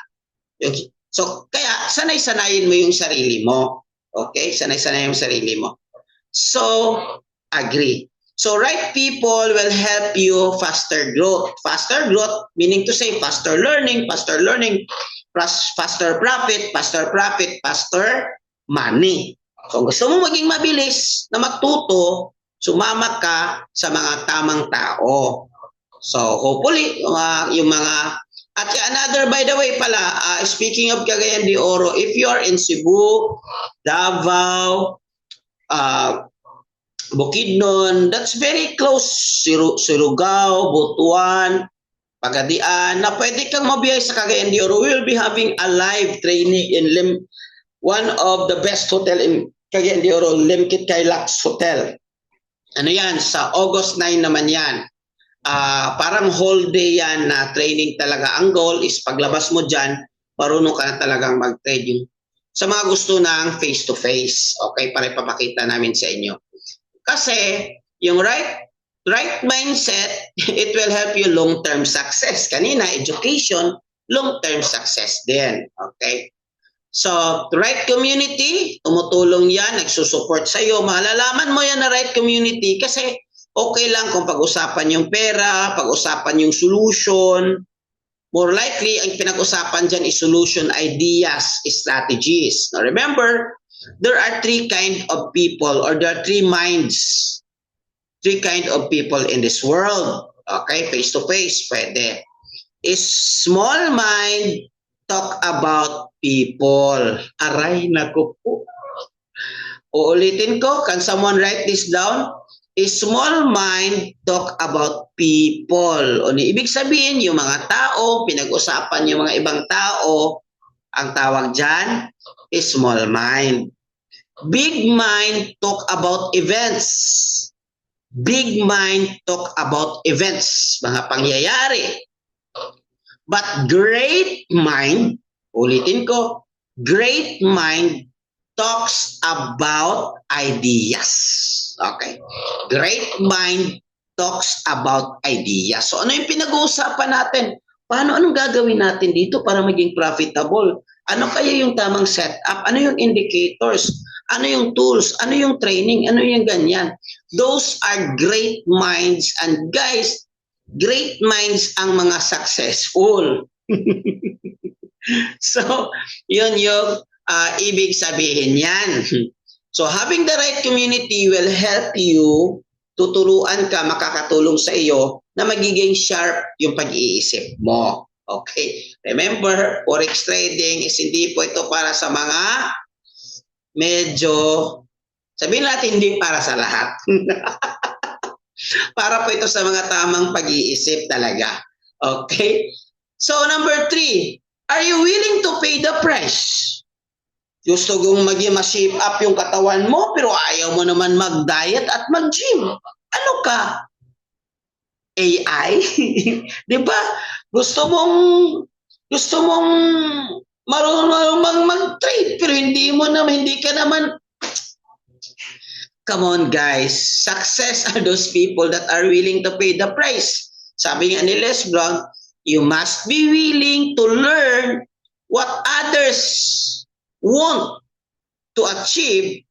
So, kaya sanay-sanayin mo yung sarili mo. Okay? Sanay-sanayin yung sarili mo. So, agree. So, right people will help you faster growth. Faster growth, meaning to say faster learning, faster profit, faster money. So, gusto mo maging mabilis na matuto, sumama ka sa mga tamang tao. So, hopefully, yung mga at another, by the way pala, speaking of Cagayan de Oro, if you are in Cebu, Davao, Bukidnon, that's very close, Surigao, Butuan, Pagadian, na pwede kang mabiyay sa Cagayan de Oro. We will be having a live training in one of the best hotel in Cagayan de Oro, Limkit Kailaks Hotel. Ano yan? Sa August 9 naman yan. Parang whole day yan na training talaga. Ang goal is paglabas mo dyan, marunong ka na talagang mag-trade yung sa mga gusto ng face-to-face. Okay, para ipapakita namin sa inyo. Kasi yung right mindset, it will help you long-term success. Kanina, education, long-term success din. Okay? So, right community, tumutulong yan, nagsusupport sa'yo. Malalaman mo yan na right community kasi okay lang kung pag-usapan yung pera, pag-usapan yung solution. More likely, ang pinag-usapan dyan is solution, ideas, strategies. Now remember, there are three kind of people or there are three minds. Three kind of people in this world. Okay, face-to-face, pwede. Is small mind, talk about people. Aray, naku po. Uulitin ko, can someone write this down? A small mind talk about people. O ibig sabihin, yung mga tao, pinag-usapan yung mga ibang tao, ang tawag dyan is small mind. Big mind talk about events. Big mind talk about events, mga pangyayari. But great mind, ulitin ko, great mind talks about ideas. Okay. Great mind talks about ideas. So ano yung pinag-uusapan natin? Anong gagawin natin dito para maging profitable? Ano kaya yung tamang setup? Ano yung indicators? Ano yung tools? Ano yung training? Ano yung ganyan? Those are great minds. And guys, great minds ang mga successful. So, yun yung ibig sabihin yan. So, having the right community will help you, tuturuan ka, makakatulong sa iyo na magiging sharp yung pag-iisip mo. Okay? Remember, forex trading is hindi po ito para sa mga medyo, sabihin natin hindi para sa lahat. Para po ito sa mga tamang pag-iisip talaga. Okay? So, number 3, Are you willing to pay the price? Gusto kong mag-shape up yung katawan mo, pero ayaw mo naman mag-diet at mag-gym. Ano ka? AI? Di ba? Gusto mong marunong mag-trade, pero hindi ka naman. Come on guys, success are those people that are willing to pay the price. Sabi nga ni Les Brown, you must be willing to learn what others want to achieve,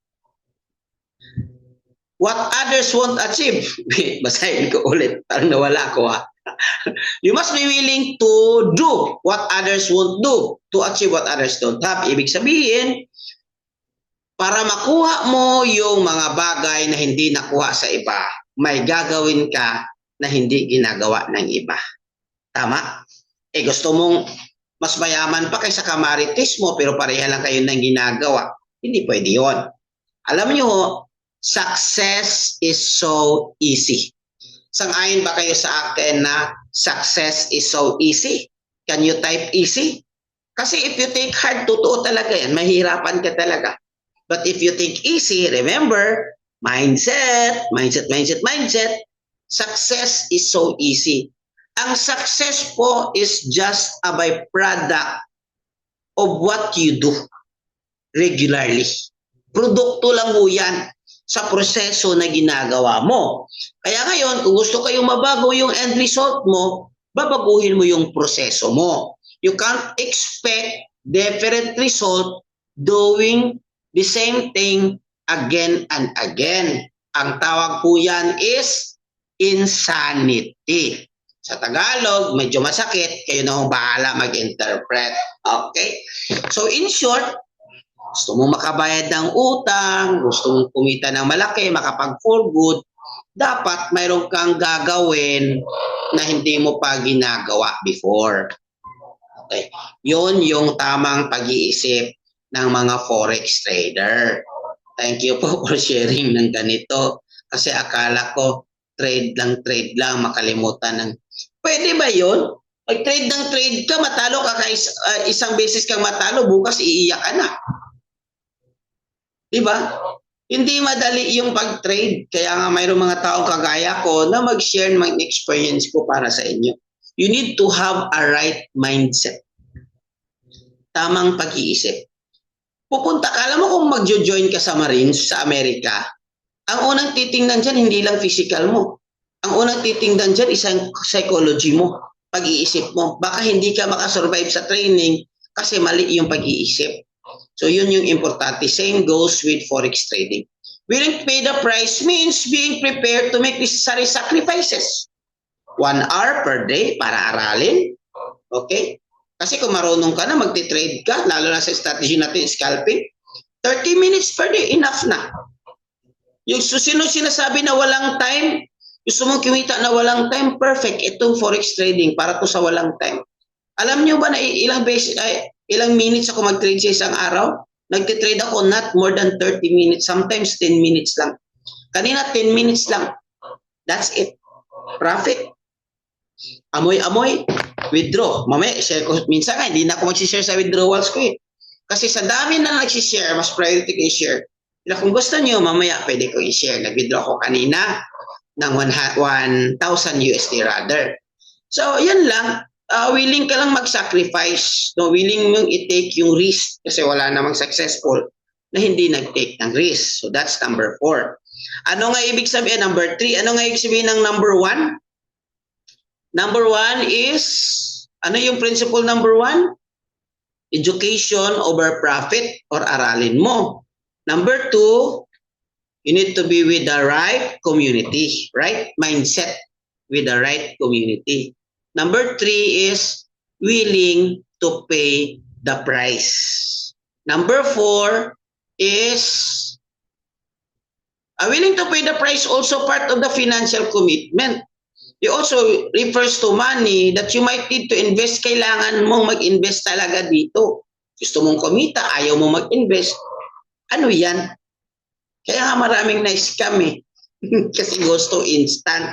what others won't achieve. Basahin ko ulit, parang nawala ko ha. You must be willing to do what others won't do to achieve what others don't have. Ibig sabihin, para makuha mo yung mga bagay na hindi nakuha sa iba, may gagawin ka na hindi ginagawa ng iba. Tama? Gusto mong mas mayaman pa kaysa kamarites mo pero pareha lang kayo ng ginagawa. Hindi pwede yun. Alam nyo, success is so easy. Sang-ayon ba kayo sa akin na success is so easy? Can you type easy? Kasi if you think hard, totoo talaga yan. Mahirapan ka talaga. But if you think easy, remember, mindset. Success is so easy. Ang success po is just a byproduct of what you do regularly. Produkto lang po yan sa proseso na ginagawa mo. Kaya ngayon, kung gusto kayong mabago yung end result mo, babaguhin mo yung proseso mo. You can't expect different result doing the same thing again and again. Ang tawag po yan is insanity. Sa Tagalog, medyo masakit. Kayo na ang bahala mag-interpret. Okay? So in short, gusto mong makabayad ng utang, gusto mong kumita ng malaki, makapag-for good, dapat mayroon kang gagawin na hindi mo pa ginagawa before. Okay? Yun yung tamang pag-iisip ng mga forex trader. Thank you po for sharing ng ganito. Kasi akala ko trade lang, makalimutan ng... Pwede ba yun? Mag-trade ng trade ka, matalo ka, isang beses kang matalo, bukas iiyak ka na. Diba? Hindi madali yung pag-trade. Kaya nga mayroong mga taong kagaya ko na mag-share ng experience ko para sa inyo. You need to have a right mindset. Tamang pag-iisip. Pupunta ka, alam mo kung mag-join ka sa Marines sa Amerika, ang unang titingnan dyan, hindi lang physical mo. Ang unang titingnan dyan, isang psychology mo, pag-iisip mo. Baka hindi ka makasurvive sa training kasi mali yung pag-iisip. So yun yung importante. Same goes with forex trading. Willing to pay the price means being prepared to make necessary sacrifices. 1 hour per day para aralin. Okay? Kasi kung marunong ka na, magti-trade ka, lalo na sa strategy natin, scalping, 30 minutes per day, enough na. Yung sino sinasabi na walang time, gusto mong kumita na walang time, perfect. Itong forex trading, para to sa walang time. Alam nyo ba na ilang minutes ako mag-trade sa isang araw? Nagtitrade ako not more than 30 minutes, sometimes 10 minutes lang. Kanina 10 minutes lang. That's it. Profit. Amoy-amoy, withdraw. Mamaya, share ko. Minsan nga, hindi na ako mag-share sa withdrawals ko eh. Kasi sa dami na nag-share, mas priority ko i-share. Kung gusto nyo, mamaya pwede ko i-share. Nag-withdraw ko kanina ng 1,000 USD rather. So, yan lang. Willing ka lang mag-sacrifice. No? Willing mong i-take yung risk kasi wala namang successful na hindi nag-take ng risk. So, that's number 4. Ano nga ibig sabihin? Number 3. Ano nga ibig sabihin ng number 1? Number 1 is, ano yung principle number 1? Education over profit or aralin mo. Number 2, you need to be with the right community, right mindset with the right community. Number 3 is willing to pay the price. Number 4 is willing to pay the price, also part of the financial commitment. It also refers to money that you might need to invest. Kailangan mong mag-invest talaga dito. Gusto mong kumita, ayaw mo mag-invest. Ano yan? Kaya nga maraming na-scam eh. Kasi gusto instant.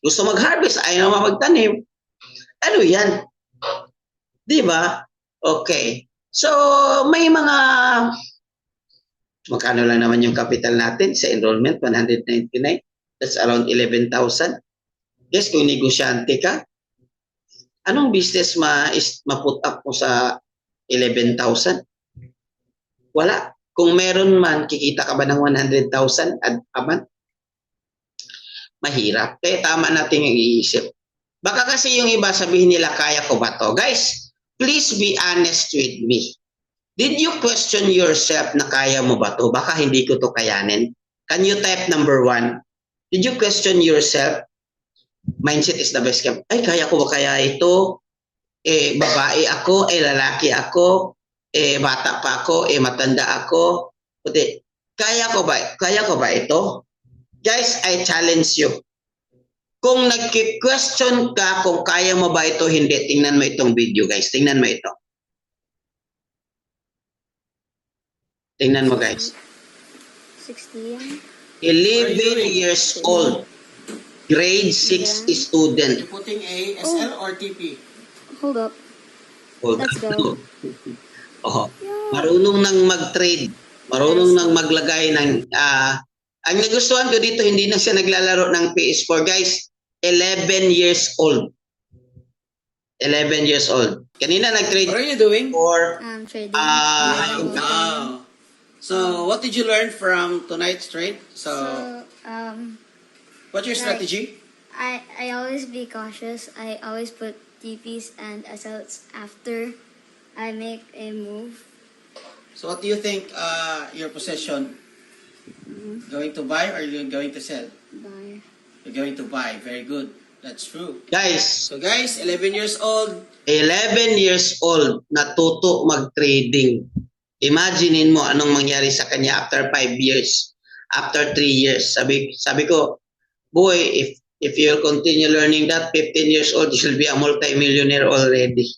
Gusto mag-harvest, ayaw naman magtanim. Ano yan? Di ba? Okay. So, may mga, magkano lang naman yung capital natin sa enrollment? 199. That's around 11,000. Yes, kung negosyante ka, anong business ma-put up mo sa 11,000? Wala. Kung meron man, kikita ka ba ng 100,000 a month? Mahirap. Kaya tama natin yung iisip. Baka kasi yung iba sabihin nila, kaya ko ba to? Guys, please be honest with me. Did you question yourself na kaya mo ba to? Baka hindi ko to kayanin. Can you type number 1? Did you question yourself? Mindset is the best scam. Ay, kaya ko ba kaya ito? Babae ako, lalaki ako, bata pa ako, matanda ako. Puti, kaya ko ba ito? Guys, I challenge you. Kung nagki-question ka kung kaya mo ba ito, hindi, tingnan mo itong video, guys. Tingnan mo ito. Tingnan mo, guys. 16. 11 years old. Grade 6 student. You're putting A, SL, or TP? Hold up. Hold Let's up. go. Oh, marunong nang mag-trade. Marunong nang maglagay ng... ang nagustuhan ko dito, hindi na siya naglalaro ng PS4. Guys, 11 years old. 11 years old. Kanina nag-trade What are you doing? for... Trading. Wow. So, what did you learn from tonight's trade? So, what's your like- strategy? I always be cautious. I always put TPs and SLs after I make a move. So, what do you think your position? Going to buy or you're going to sell? Buy. You're going to buy. Very good. That's true. Guys, So, guys, 11 years old. 11 years old, natuto mag-trading. Imaginein mo anong mangyari sa kanya after 5 years, after 3 years. Sabi ko, boy, if you continue learning that, 15 years old, you should be a multi-millionaire already.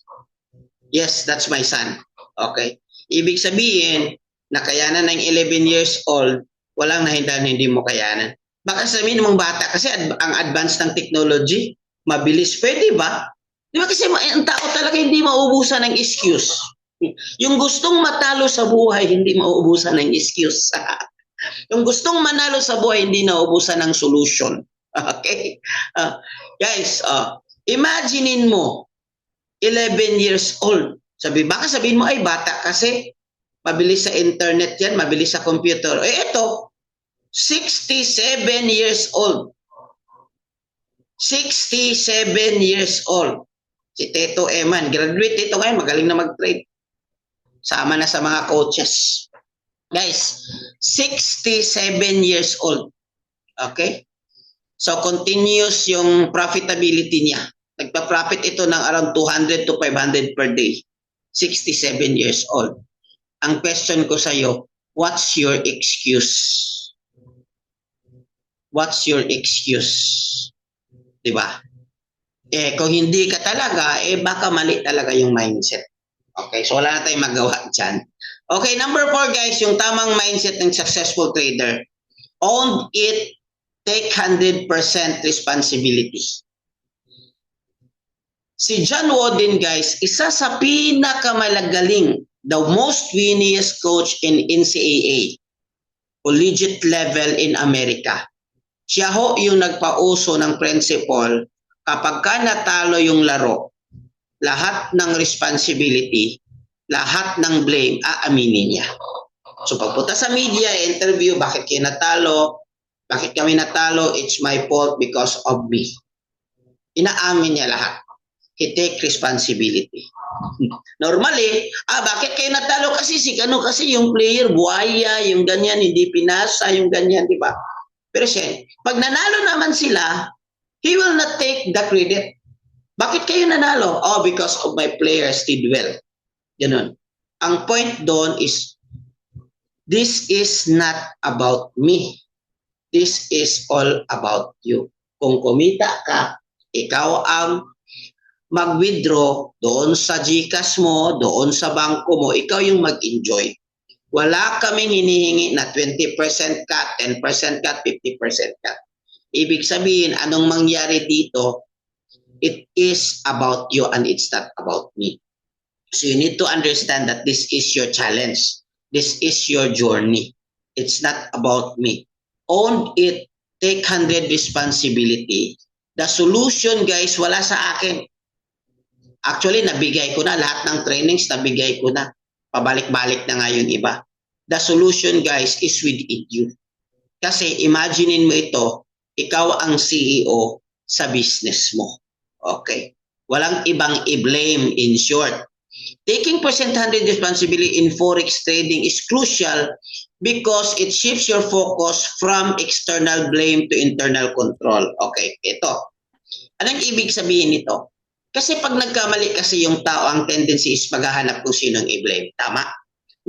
Yes, that's my son. Okay. Ibig sabihin, nakayanan ng 11 years old, walang nahindan hindi mo kayanan. Baka sabihin mong bata, kasi ang advance ng technology, mabilis. Pwede ba? Di ba kasi ang tao talaga hindi mauubusan ng excuse. Yung gustong matalo sa buhay, hindi mauubusan ng excuse. Yung gustong manalo sa buhay, hindi nauubusan ng solution. Okay? Guys, imaginein mo, 11 years old. Baka sabihin mo, ay bata kasi, mabilis sa internet yan, mabilis sa computer. Ito, 67 years old. 67 years old. Si Teto Eman, graduate ito ngayon, magaling na mag-trade. Sama na sa mga coaches. Guys, 67 years old. Okay? So, continuous yung profitability niya. Nagpa-profit ito ng around 200 to 500 per day. 67 years old. Ang question ko sa iyo, what's your excuse? What's your excuse? Diba? Kung hindi ka talaga, baka mali talaga yung mindset. Okay, so wala na tayong magawa dyan. Okay, number 4 guys, yung tamang mindset ng successful trader. Own it, take 100% responsibility. Si John Wooden guys, isa sa pinakamalagaling, the most winningest coach in NCAA, collegiate level in America. Siya ho yung nagpauso ng principle, kapag ka natalo yung laro, lahat ng responsibility, lahat ng blame, aaminin niya. So pagpunta sa media, interview, bakit kayo natalo? Bakit kami natalo? It's my fault because of me. Inaamin niya lahat. He take responsibility. Normally, bakit kayo natalo? Kasi kasi yung player, buhaya, yung ganyan, hindi pinasa, yung ganyan, di ba? Pero siya, pag nanalo naman sila, he will not take the credit. Bakit kayo nanalo? Oh, because of my players did well. Ganun. Ang point doon is, this is not about me. This is all about you. Kung kumita ka, ikaw ang mag-withdraw doon sa GCash mo, doon sa bangko mo, ikaw yung mag-enjoy. Wala kaming hinihingi na 20% cut, 10% cut, 50% cut. Ibig sabihin, anong mangyari dito, it is about you and it's not about me. So you need to understand that this is your challenge. This is your journey. It's not about me. Own it. Take 100 responsibility. The solution, guys, wala sa akin. Actually, nabigay ko na. Lahat ng trainings, nabigay ko na. Pabalik-balik na nga yung iba. The solution, guys, is within you. Kasi imaginein mo ito, ikaw ang CEO sa business mo. Okay? Walang ibang i-blame, in short. Taking percent 100 responsibility in forex trading is crucial because it shifts your focus from external blame to internal control. Okay, ito. Anong ibig sabihin nito? Kasi pag nagkamali kasi yung tao, ang tendency is maghahanap kung sinong i-blame. Tama?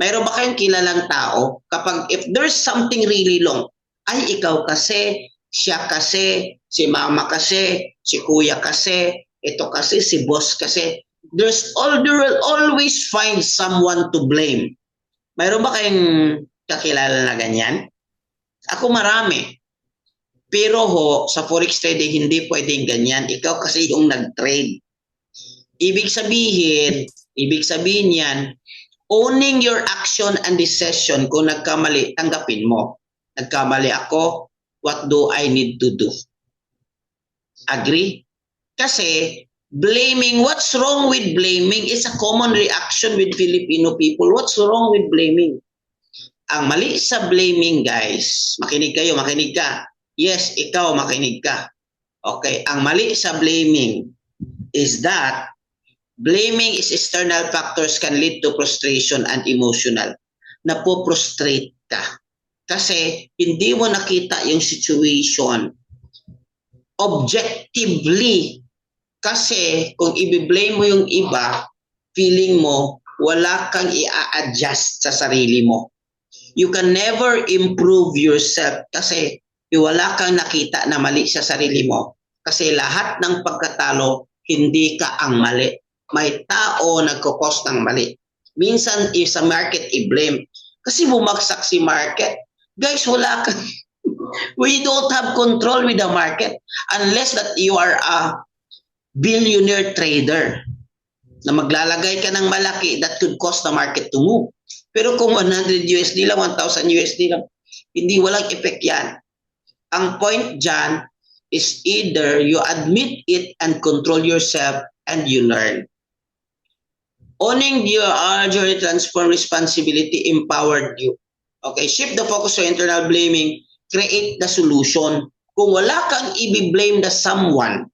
Mayroon ba kayong kilalang tao kapag if there's something really wrong, ay ikaw kasi, siya kasi, si mama kasi, si kuya kasi, ito kasi, si boss kasi. There will always find someone to blame. Mayroon ba kayong kakilala na ganyan? Ako marami. Pero sa forex trading, hindi pwedeng ganyan. Ikaw kasi yung nag-trade. Ibig sabihin yan, owning your action and decision. Kung nagkamali, tanggapin mo. Nagkamali ako, what do I need to do? Agree? Kasi, blaming, what's wrong with blaming is a common reaction with Filipino people. What's wrong with blaming? Ang mali sa blaming, guys, makinig ka. Yes, ikaw, makinig ka. Okay, ang mali sa blaming is that blaming is external factors can lead to frustration and emotional. Napo-frustrate ka. Kasi hindi mo nakita yung situation objectively. Kasi kung i-blame mo yung iba, feeling mo wala kang i-adjust sa sarili mo. You can never improve yourself kasi wala kang nakita na mali sa sarili mo. Kasi lahat ng pagkatalo, hindi ka ang mali. May tao nagkukos ng mali. Minsan, sa market, i-blame. Kasi bumagsak si market. Guys, wala kang... We don't have control with the market unless that you are a billionaire trader na maglalagay ka ng malaki that could cause the market to move. Pero kung 100 USD lang, 1,000 USD lang, hindi walang effect yan. Ang point dyan is either you admit it and control yourself and you learn. Owning your journey transform responsibility empowered you. Okay, shift the focus to internal blaming, create the solution. Kung wala kang i-blame na someone,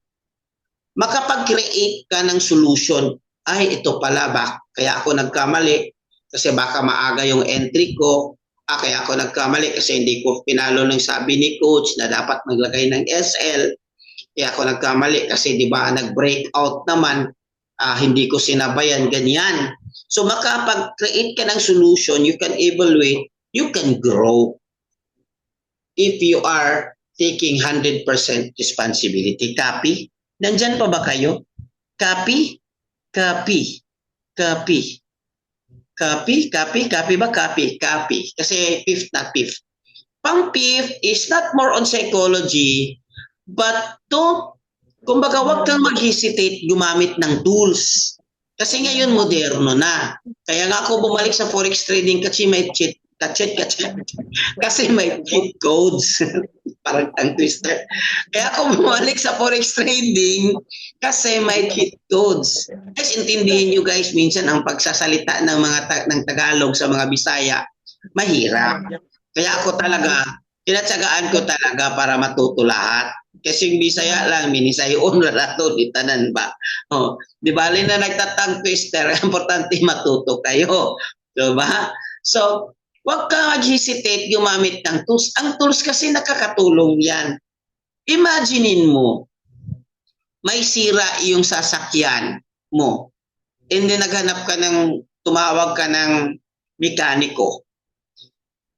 makapag-create ka ng solution. Ay, ito pala ba? Kaya ako nagkamali kasi baka maaga yung entry ko. Kaya ako nagkamali kasi hindi ko pinalo ng sabi ni coach na dapat maglagay ng SL. Kaya ako nagkamali kasi di ba nag-breakout naman, hindi ko sinabayan, ganyan. So makapag-create ka ng solution, you can evaluate, you can grow. If you are taking 100% responsibility. Copy? Nandyan pa ba kayo? Copy? Copy. Copy. Copy? Copy? Copy ba? Copy. Copy. Kasi fifth, not fifth. Pang fifth is not more on psychology, but kumbaga wag kang mag-hesitate gumamit ng tools. Kasi ngayon moderno na. Kaya nga ako bumalik sa forex trading kasi may cheat. Kasi may cheat codes. Parang tongue twister. Kaya ako bumalik sa forex trading kasi may cheat codes. Guys, intindihin nyo guys, minsan ang pagsasalita ng mga ng Tagalog sa mga Bisaya, mahirap. Kaya ako talaga, tinatsagaan ko talaga para matuto lahat. Kasi yung Bisaya lang, minisayon na lato, di tanan ba? Di bali na nagtatang twister, importante matuto kayo. Diba? So, huwag ka mag-hesitate gumamit ng tools. Ang tools kasi nakakatulong yan. Imaginein mo, may sira yung sasakyan mo. And then naghanap ka tumawag ka ng mekaniko.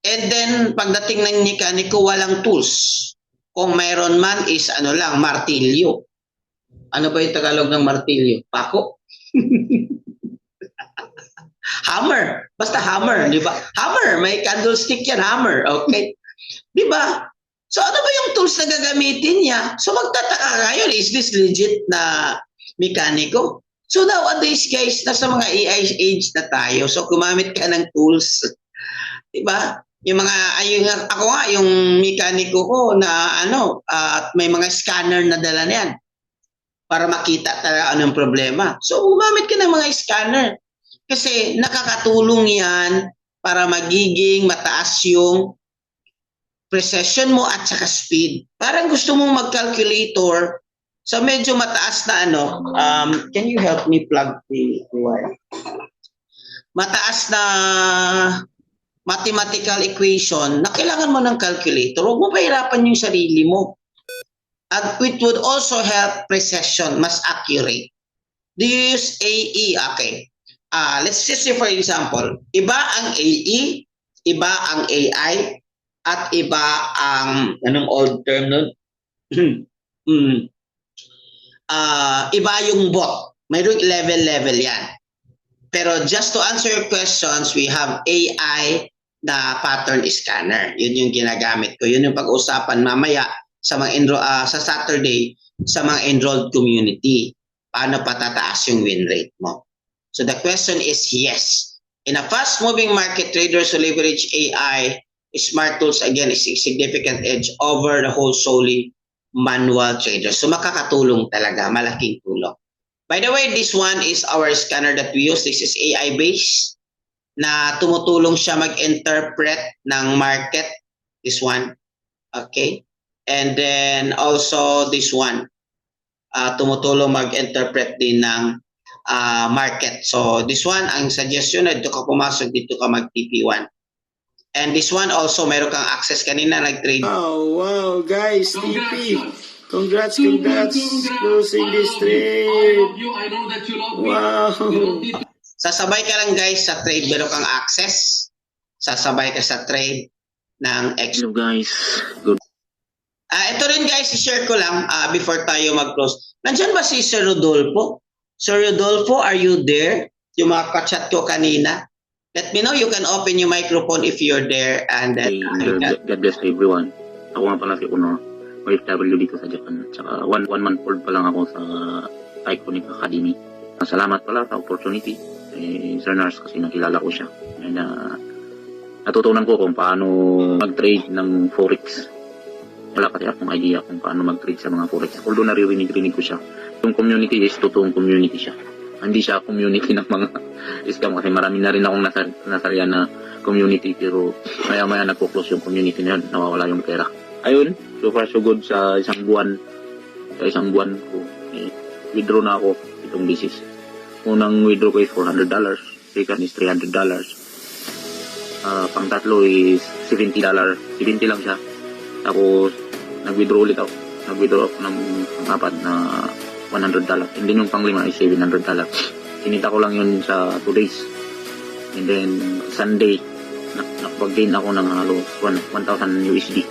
And then pagdating ng mekaniko, walang tools. Kung mayroon man is martilyo. Ano ba yung Tagalog ng martilyo? Pako? Hammer. Basta hammer, di ba? Hammer. May candlestick yan, hammer. Okay? Di ba? So, ano ba yung tools na gagamitin niya? So, magtataka kayo, is this legit na mekaniko? So nowadays guys, nasa mga AI age na tayo. So gumamit ka ng tools. Diba? Yung mga, ako nga, yung mekaniko ko na at may mga scanner na dala niyan para makita talaga anong problema. So gumamit ka ng mga scanner. Kasi nakakatulong yan para magiging mataas yung precision mo at saka speed. Parang gusto mong mag-calculator sa medyo mataas na can you help me plug the wire? Mataas na mathematical equation na kailangan mo ng calculator. Huwag mo pahirapan yung sarili mo. And it would also help precision, mas accurate. Do you use AE? Okay. Let's just say for example, iba ang AE, iba ang AI, at iba ang, anong old term nun? Iba yung bot. Mayroong level yan. Pero just to answer your questions, we have AI na pattern scanner. Yun yung ginagamit ko. Yun yung pag-usapan mamaya sa mga sa Saturday sa mga enrolled community. Paano patataas yung win rate mo? So the question is yes. In a fast-moving market, traders who leverage AI, smart tools again is a significant edge over the whole solely manual traders. So makakatulong talaga, malaking tulong. By the way, this one is our scanner that we use. This is AI-based na tumutulong siya mag-interpret ng market. This one. Okay. And then also this one. Tumutulong mag-interpret din ng market. So this one, ang suggestion na dito ka pumasok, dito ka mag-TP1. And this one also, meron kang access kanina, nag-trade. Oh, wow, guys, TP. Congrats. Closing this trade. Wow. Sasabay ka lang guys sa trade, meron kang access. Sasabay ka sa trade ng X. Hello, guys. Good. Ito rin guys, i-share ko lang before tayo mag-close. Nandyan ba si Sir Rodolfo? Sir Rodolfo, are you there? Yung mga ka-chat ko kanina. Let me know, you can open your microphone if you're there. And then, God bless everyone. Ako nga pala si Uno, OFW dito sa Japan. Tsaka one month old pa lang ako sa Iconic Academy. Salamat pala sa opportunity. Sir Nars kasi nakilala ko siya. And natutunan ko kung paano mag-trade ng Forex. Wala kasi akong idea kung paano mag-trade sa mga Forex. Although narinig ko siya. Yung community is totoong community siya. Hindi siya community ng mga scam kasi marami na rin akong nasarian na community pero maya-maya nagpo-close yung community na yun, nawawala yung pera. Ayun, so far so good sa isang buwan. Sa isang buwan ko, withdraw na ako itong basis. Unang withdraw ko is $400, second is $300. Pang tatlo is $70, 70 lang siya. Tapos, nag-withdraw ulit ako. Nag-withdraw ako ng apat na $100. And then yung pang-lima is $700. Sinita ko lang yun sa 2 days. And then, Sunday, nakapag-gain ako ng halos 1,000 USD.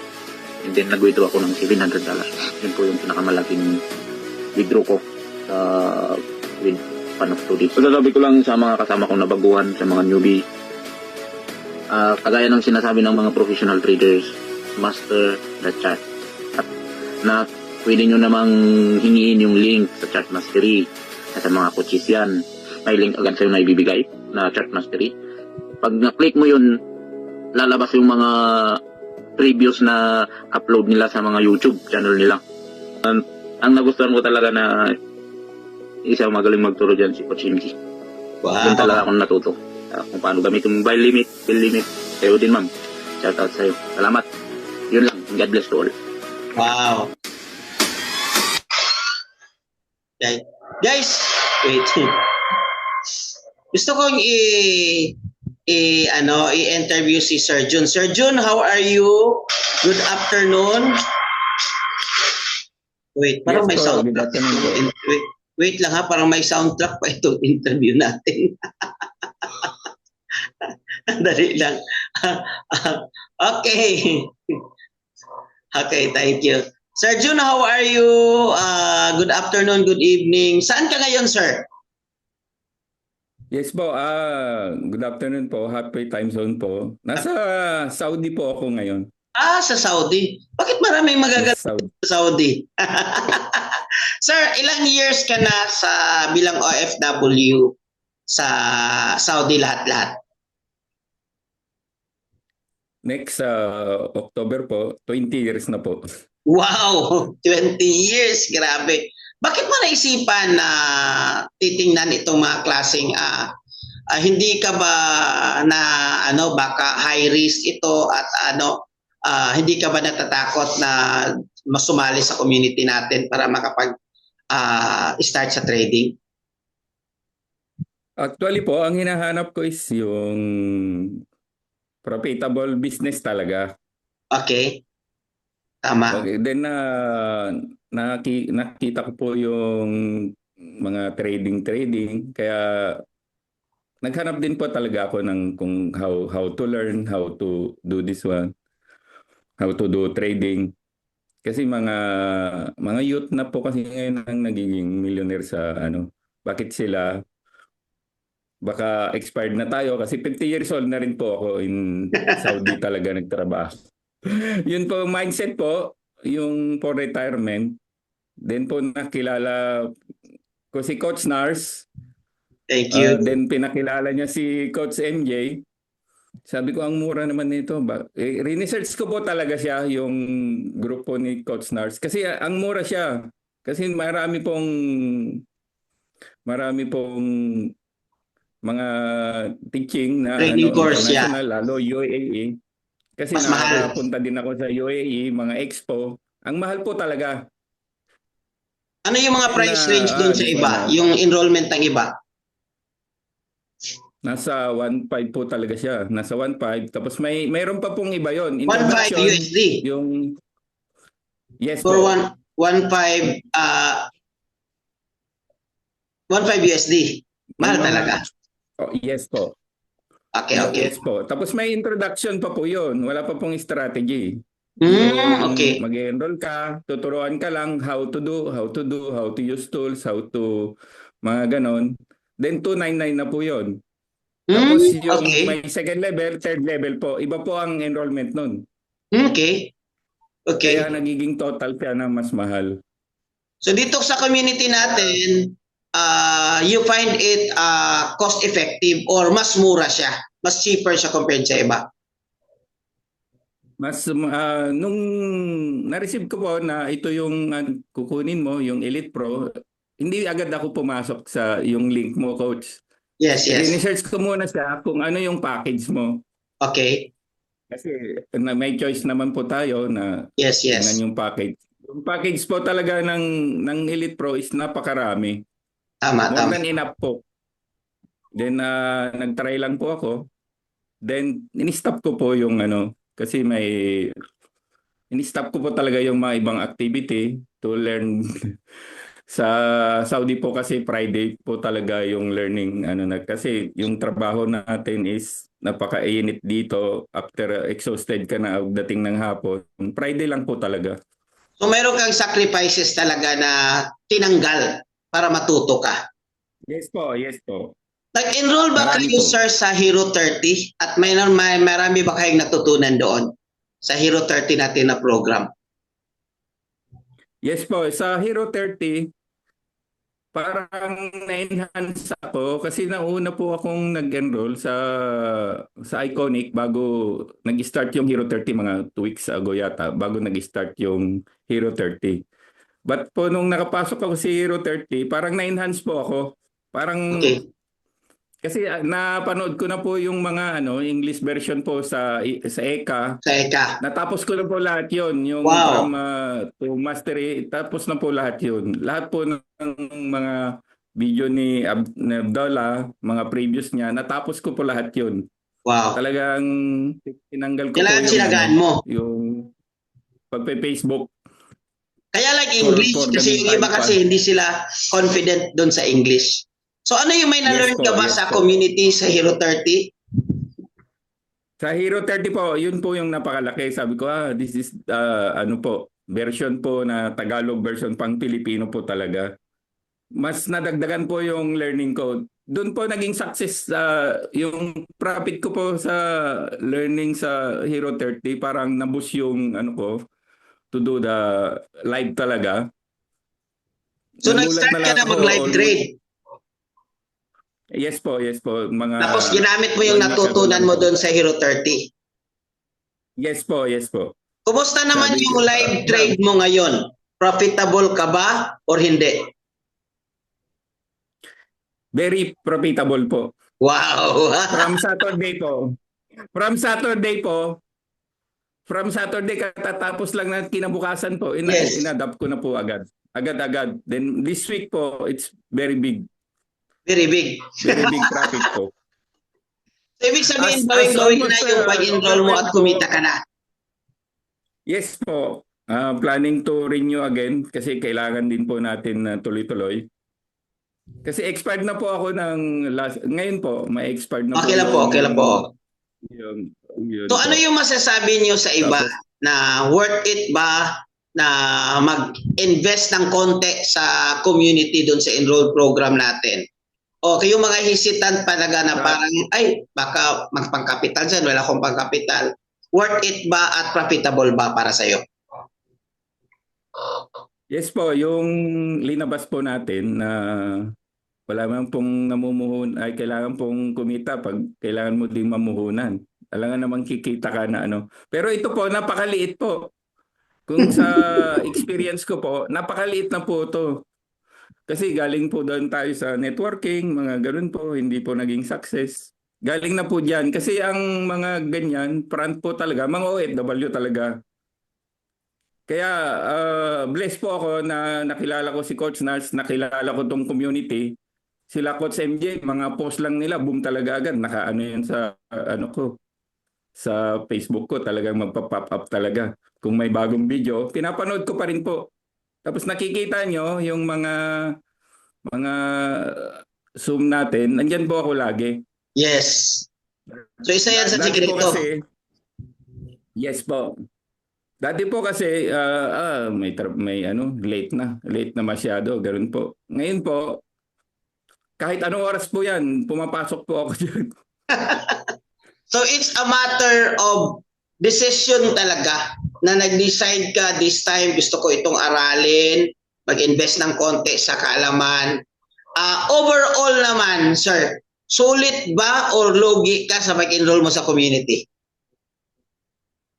And then, nag-withdraw ako ng $700. Yun po yung pinakamalaking withdraw ko sa with span of 2 days. So, sasabi ko lang sa mga kasama kong nabaguhan, sa mga newbie, kagaya ng sinasabi ng mga professional traders, master the chart. Na pwede nyo namang hingiin yung link sa Chart Mastery. Sa mga coaches yan. May link agad sa'yo na ibibigay na Chart Mastery. Pag na-click mo yun, lalabas yung mga previous na upload nila sa mga YouTube channel nila. Ang nagustuhan ko talaga na isang magaling magturo dyan si Coach MG. Wow. Doon talaga akong natuto. Kung paano gamitin mobile limit, bill limit. Sa'yo din ma'am. Shout out sa'yo. Salamat. Yun lang. God bless to all. Wow. Okay. Guys, wait. Gusto kong i-interview si Sir Jun. Sir Jun, how are you? Good afternoon. Wait, parang may soundtrack. Wait lang ha, parang may soundtrack pa itong interview natin. Dali lang. Okay. Okay, thank you. Sir Jun, how are you? Good afternoon, good evening. Saan ka ngayon, sir? Yes po, good afternoon po. Happy time zone po. Nasa Saudi po ako ngayon. Sa Saudi. Bakit maraming magaganda Yes, Saudi. sa Saudi? Sir, ilang years ka na sa bilang OFW sa Saudi lahat-lahat? Next October po, 20 years na po. Wow, 20 years, grabe. Bakit mo naisipan na titingnan itong mga klaseng hindi ka ba na baka high risk ito at hindi ka ba natatakot na masumali sa community natin para makapag start sa trading? Actually po, ang hinahanap ko is yung profitable business talaga. Okay. Tama. Okay, then nakita ko po yung mga trading kaya naghanap din po talaga ako ng kung how to learn, how to do this one, how to do trading. Kasi mga youth na po kasi ngayon ang nagiging millionaire sa bakit sila baka expired na tayo kasi 50 years old na rin po ako in Saudi talaga nagtrabaho. Yun po mindset po, yung for retirement. Then po nakilala ko si Coach Nars. Thank you. Then pinakilala niya si Coach MJ. Sabi ko, ang mura naman nito. Research ko po talaga siya, yung grupo ni Coach Nars. Kasi ang mura siya. Kasi marami pong mga teaching na Training course, international, lalo UAE. Kasi Mas mahal. nakapunta din ako sa UAE, mga expo. Ang mahal po talaga. Ano yung mga price range doon sa iba? Yung enrollment ng iba? Nasa 1.5 po talaga siya. Nasa 1.5. Tapos mayroon pa pong iba yon. 1.5 USD. Yung yes For po. 1.5 1.5 USD. Mahal talaga. Oh, yes po. Okay. Yes po. Tapos may introduction pa po yon. Wala pa pong strategy. Okay. Mag-enroll ka, tuturuan ka lang how to use tools, how to mga ganon. Then 299 na po yon. Tapos yung may second level, third level po. Iba po ang enrollment nun. Okay. Kaya nagiging total siya na mas mahal. So dito sa community natin, you find it cost effective or mas mura siya, mas cheaper siya compared sa iba? Mas nung na-receive ko po na ito yung kukunin mo, yung Elite Pro, hindi agad ako pumasok sa yung link mo, Coach. Yes. I-research ko muna siya kung ano yung package mo. Okay. Kasi may choice naman po tayo na Yes. yung package. Yung package po talaga ng Elite Pro is napakarami. Tama. More than enough po. Then nag-try lang po ako. Then in-stop ko po yung kasi in-stop ko po talaga yung mga ibang activity to learn. Sa Saudi po kasi Friday po talaga yung learning kasi yung trabaho natin is napakainit dito after exhausted ka na dating ng hapon. Friday lang po talaga. So meron kang sacrifices talaga na tinanggal para matuto ka? Yes po. Nag-enroll ba kayo, sir, sa Hero 30? At marami ba kayong natutunan doon sa Hero 30 natin na program? Yes po, sa Hero 30, parang na-enhance ako kasi nauna po akong nag-enroll sa Iconic bago nag-start yung Hero 30 mga 2 weeks ago yata, bago nag-start yung Hero 30. But po nung nakapasok ako sa Hero 30, parang na-enhance po ako. Parang kasi napanood ko na po yung mga English version po sa ECA. Sa ECA. Natapos ko na po lahat 'yon, yung Wow. from to mastery, tapos na po lahat 'yon. Lahat po ng mga video ni Abdullah, mga previous niya, natapos ko po lahat 'yon. Wow. Talagang tinanggal ko Kailangan po sinagaan mo. yung pagpe-Facebook. Kaya English for kasi yung iba kasi hindi sila confident doon sa English. So ano yung may na-learn ka ba sa community sa Hero 30? Sa Hero 30 po, yun po yung napakalaki. Sabi ko, this is version po na Tagalog version pang Pilipino po talaga. Mas nadagdagan po yung learning ko. Doon po naging success yung profit ko po sa learning sa Hero 30. Parang naboost yung ko to do the live talaga. So Nagulat nag-start na ka lang na ako mag-live almost. trade. Yes po, yes po. Mga Tapos ginamit mo yung 1 week ago natutunan lang mo po. doon sa Hero 30. Yes po, yes po. Kumusta naman Sabi yung ko, live trade mo ngayon? Profitable ka ba or hindi? very profitable po. Wow! From Saturday po. From Saturday katatapos lang na kinabukasan po, Yes. inadapt ko na po agad. Agad-agad. Then this week po, it's very big. Very big. Very big profit po. So, ibig sabihin, As gawin na almost, yung pag-enroll mo at po, kumita ka na. yes po. Planning to renew again kasi kailangan din po natin na tuloy-tuloy. Kasi expired na po ako ng ngayon po, may expired na Okay lang po, okay lang po. Yun So po. ano yung masasabi niyo sa iba Tapos, na worth it ba na mag-invest ng konti sa community doon sa enroll program natin? O yung mga hesitant talaga na parang, ay, baka magpangkapital dyan, wala akong pangkapital. Worth it ba at profitable ba para sa'yo? yes po, yung linabas po natin na wala man pong namumuhun ay kailangan pong kumita pag kailangan mo ding mamuhunan. Alangan naman kikita ka na ano. Pero ito po, napakaliit po. Kung sa experience ko po, napakaliit na po ito. Kasi galing po doon tayo sa networking, mga ganun po, hindi po naging success. Galing na po dyan. Kasi ang mga ganyan, front po talaga, mga OFW talaga. Kaya blessed po ako na nakilala ko si Coach Nars, nakilala ko tong community. Sila Coach MJ, mga post lang nila, boom talaga agad. Nakaano yan sa ano ko, sa Facebook ko, talagang magpa-pop up talaga. Kung may bagong video, pinapanood ko pa rin po. Tapos nakikita nyo yung mga Zoom natin, nandyan po ako lagi. Yes. So isa yan sa Dati po sikreto. kasi, yes po. Dati po kasi may late na masyado, ganoon po. Ngayon po, kahit anong oras po 'yan, pumapasok po ako diyan. So it's a matter of decision talaga na nag-decide ka this time gusto ko itong aralin, mag-invest ng konti sa kaalaman. Overall naman, sir, sulit ba or lugi ka sa pag-enroll mo sa community?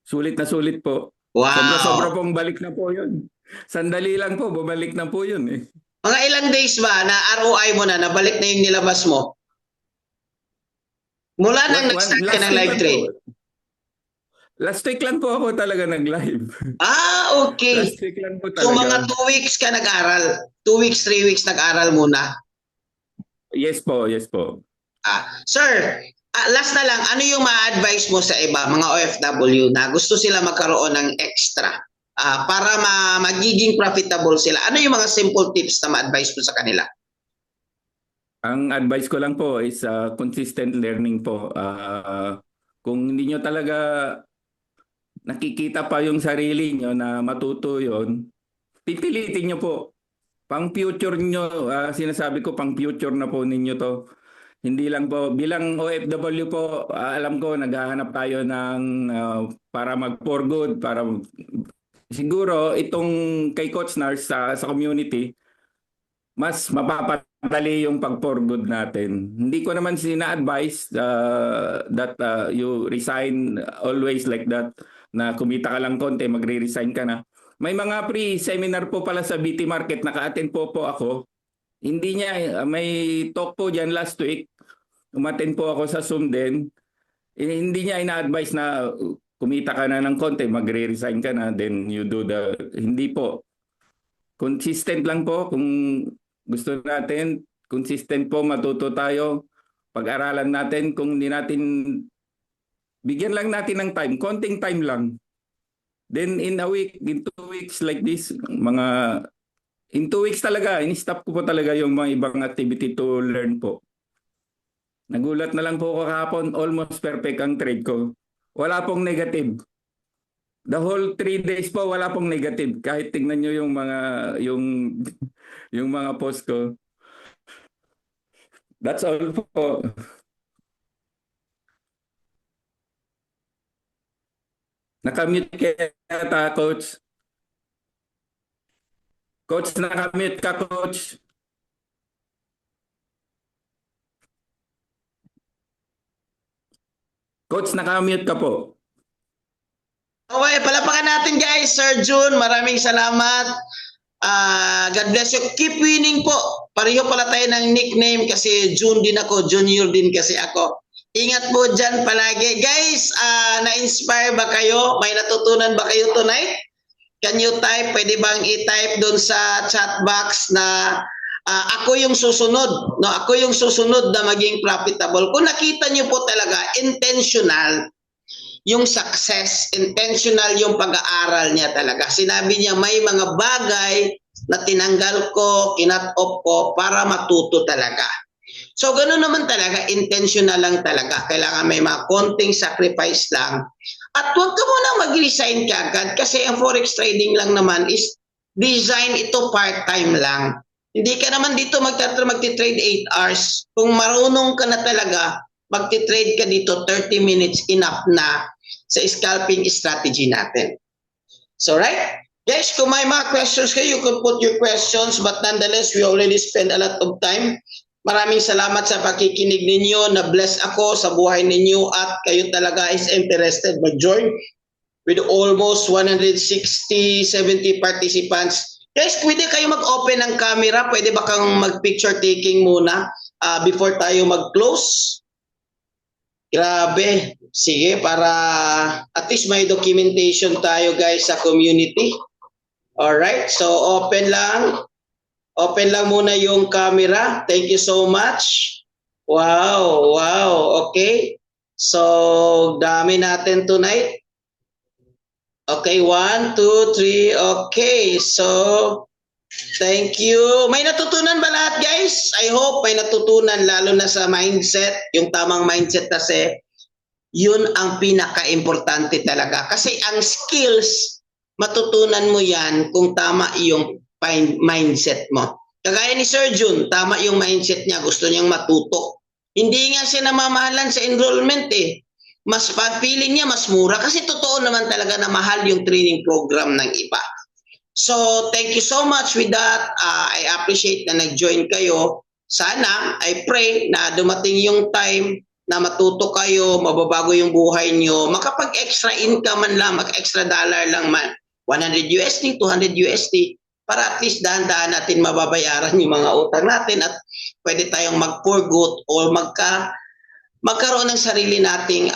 Sulit na sulit po. Wow! Sobra-sobra pong balik na po 'yun. Sandali lang po, bumalik na po 'yun eh. Mga ilang days ba na ROI mo na, nabalik na yung nilabas mo? Mula nang nag-start ka ng live trade? Last week lang po ako talaga nag-live. Okay. Last week lang po So talaga. mga 2 weeks ka nag-aral? 2 weeks, 3 weeks nag-aral muna? Yes po, yes po. Sir, last na lang, ano yung ma-advise mo sa iba, mga OFW na gusto sila magkaroon ng extra para magiging profitable sila? Ano yung mga simple tips na ma-advise mo sa kanila? Ang advice ko lang po is consistent learning po. Kung hindi nyo talaga nakikita pa yung sarili nyo na matuto yun, pipilitin nyo po. Pang future nyo, sinasabi ko pang future na po ninyo to. Hindi lang po, bilang OFW po, alam ko naghahanap tayo ng para mag-for good, para siguro itong kay Coach Nars sa community, mas mapapadali yung pag-for good natin. Hindi ko naman sina-advise that you resign always like that, na kumita ka lang konti, magre-resign ka na. May mga pre-seminar po pala sa BT Market, naka-attend po ako. Hindi niya, may talk po dyan last week, umattend po ako sa Zoom din. Hindi niya ina-advise na kumita ka na ng konti, magre-resign ka na, then you do hindi po. Consistent lang po, kung gusto natin, consistent po, matuto tayo. Pag-aralan natin, kung hindi natin, bigyan lang natin ng time, konting time lang. Then in a week, in 2 weeks like this, in 2 weeks talaga, in-stop ko po talaga yung mga ibang activity to learn po. Nagulat na lang po ako kahapon, almost perfect ang trade ko. Wala pong negative. The whole 3 days po, wala pong negative. Kahit tingnan nyo yung yung mga post ko. That's all po. Nakamute kaya ta, Coach. Coach, nakamute ka, Coach. Coach, nakamute ka po. Okay, palapakan natin guys, Sir June, maraming salamat. God bless you. Keep winning po. Pareho pala tayo ng nickname kasi June din ako, Junior din kasi ako. Ingat po dyan palagi. Guys, na-inspire ba kayo? May natutunan ba kayo tonight? Can you type? Pwede bang i-type doon sa chat box na ako yung susunod. No? Ako yung susunod na maging profitable. Kung nakita nyo po talaga, intentional yung success, intentional yung pag-aaral niya talaga. Sinabi niya may mga bagay na tinanggal ko, kinat-off ko para matuto talaga. So ganoon naman talaga, intentional lang talaga. Kailangan may mga konting sacrifice lang. At huwag ka muna mag-resign kagad kasi ang forex trading lang naman is design ito part-time lang. Hindi ka naman dito magti-trade 8 hours. Kung marunong ka na talaga, magti-trade ka dito 30 minutes enough na sa scalping strategy natin. So right? Guys, kung may mga questions kayo, you can put your questions, but nonetheless, we already spend a lot of time. Maraming salamat sa pakikinig ninyo. Na-bless ako sa buhay ninyo at kayo talaga is interested mag-join with almost 160-70 participants. Guys, pwede kayo mag-open ng camera. Pwede ba kang mag-picture taking muna before tayo mag-close? Grabe. Sige, para at least may documentation tayo guys sa community. Alright, so open lang. Open lang muna yung camera. Thank you so much. Wow, wow, okay. So, dami natin tonight. Okay, 1, 2, 3, okay. So, thank you. May natutunan ba lahat guys? I hope may natutunan lalo na sa mindset. Yung tamang mindset kasi, yun ang pinaka-importante talaga. Kasi ang skills, matutunan mo yan kung tama yung mindset mo. Kagaya ni Sir June, tama yung mindset niya. Gusto niyang matuto. Hindi nga siya namamahalan sa enrollment eh. Mas pag-feeling niya, mas mura. Kasi totoo naman talaga na mahal yung training program ng iba. So, thank you so much with that. I appreciate na nag-join kayo. Sana, I pray na dumating yung time na matuto kayo, mababago yung buhay nyo, makapag-extra income man lang, mag-extra dollar lang man. 100 USD, 200 USD, para at least dahan-dahan natin mababayaran yung mga utang natin at pwede tayong mag-forgood or magkaroon ng sarili nating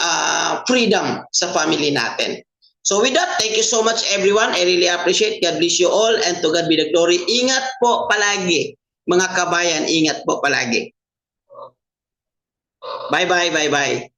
freedom sa family natin. So with that, thank you so much everyone. I really appreciate. God bless you all and to God be the glory. Ingat po palagi, mga kabayan. Ingat po palagi. Bye-bye, bye-bye.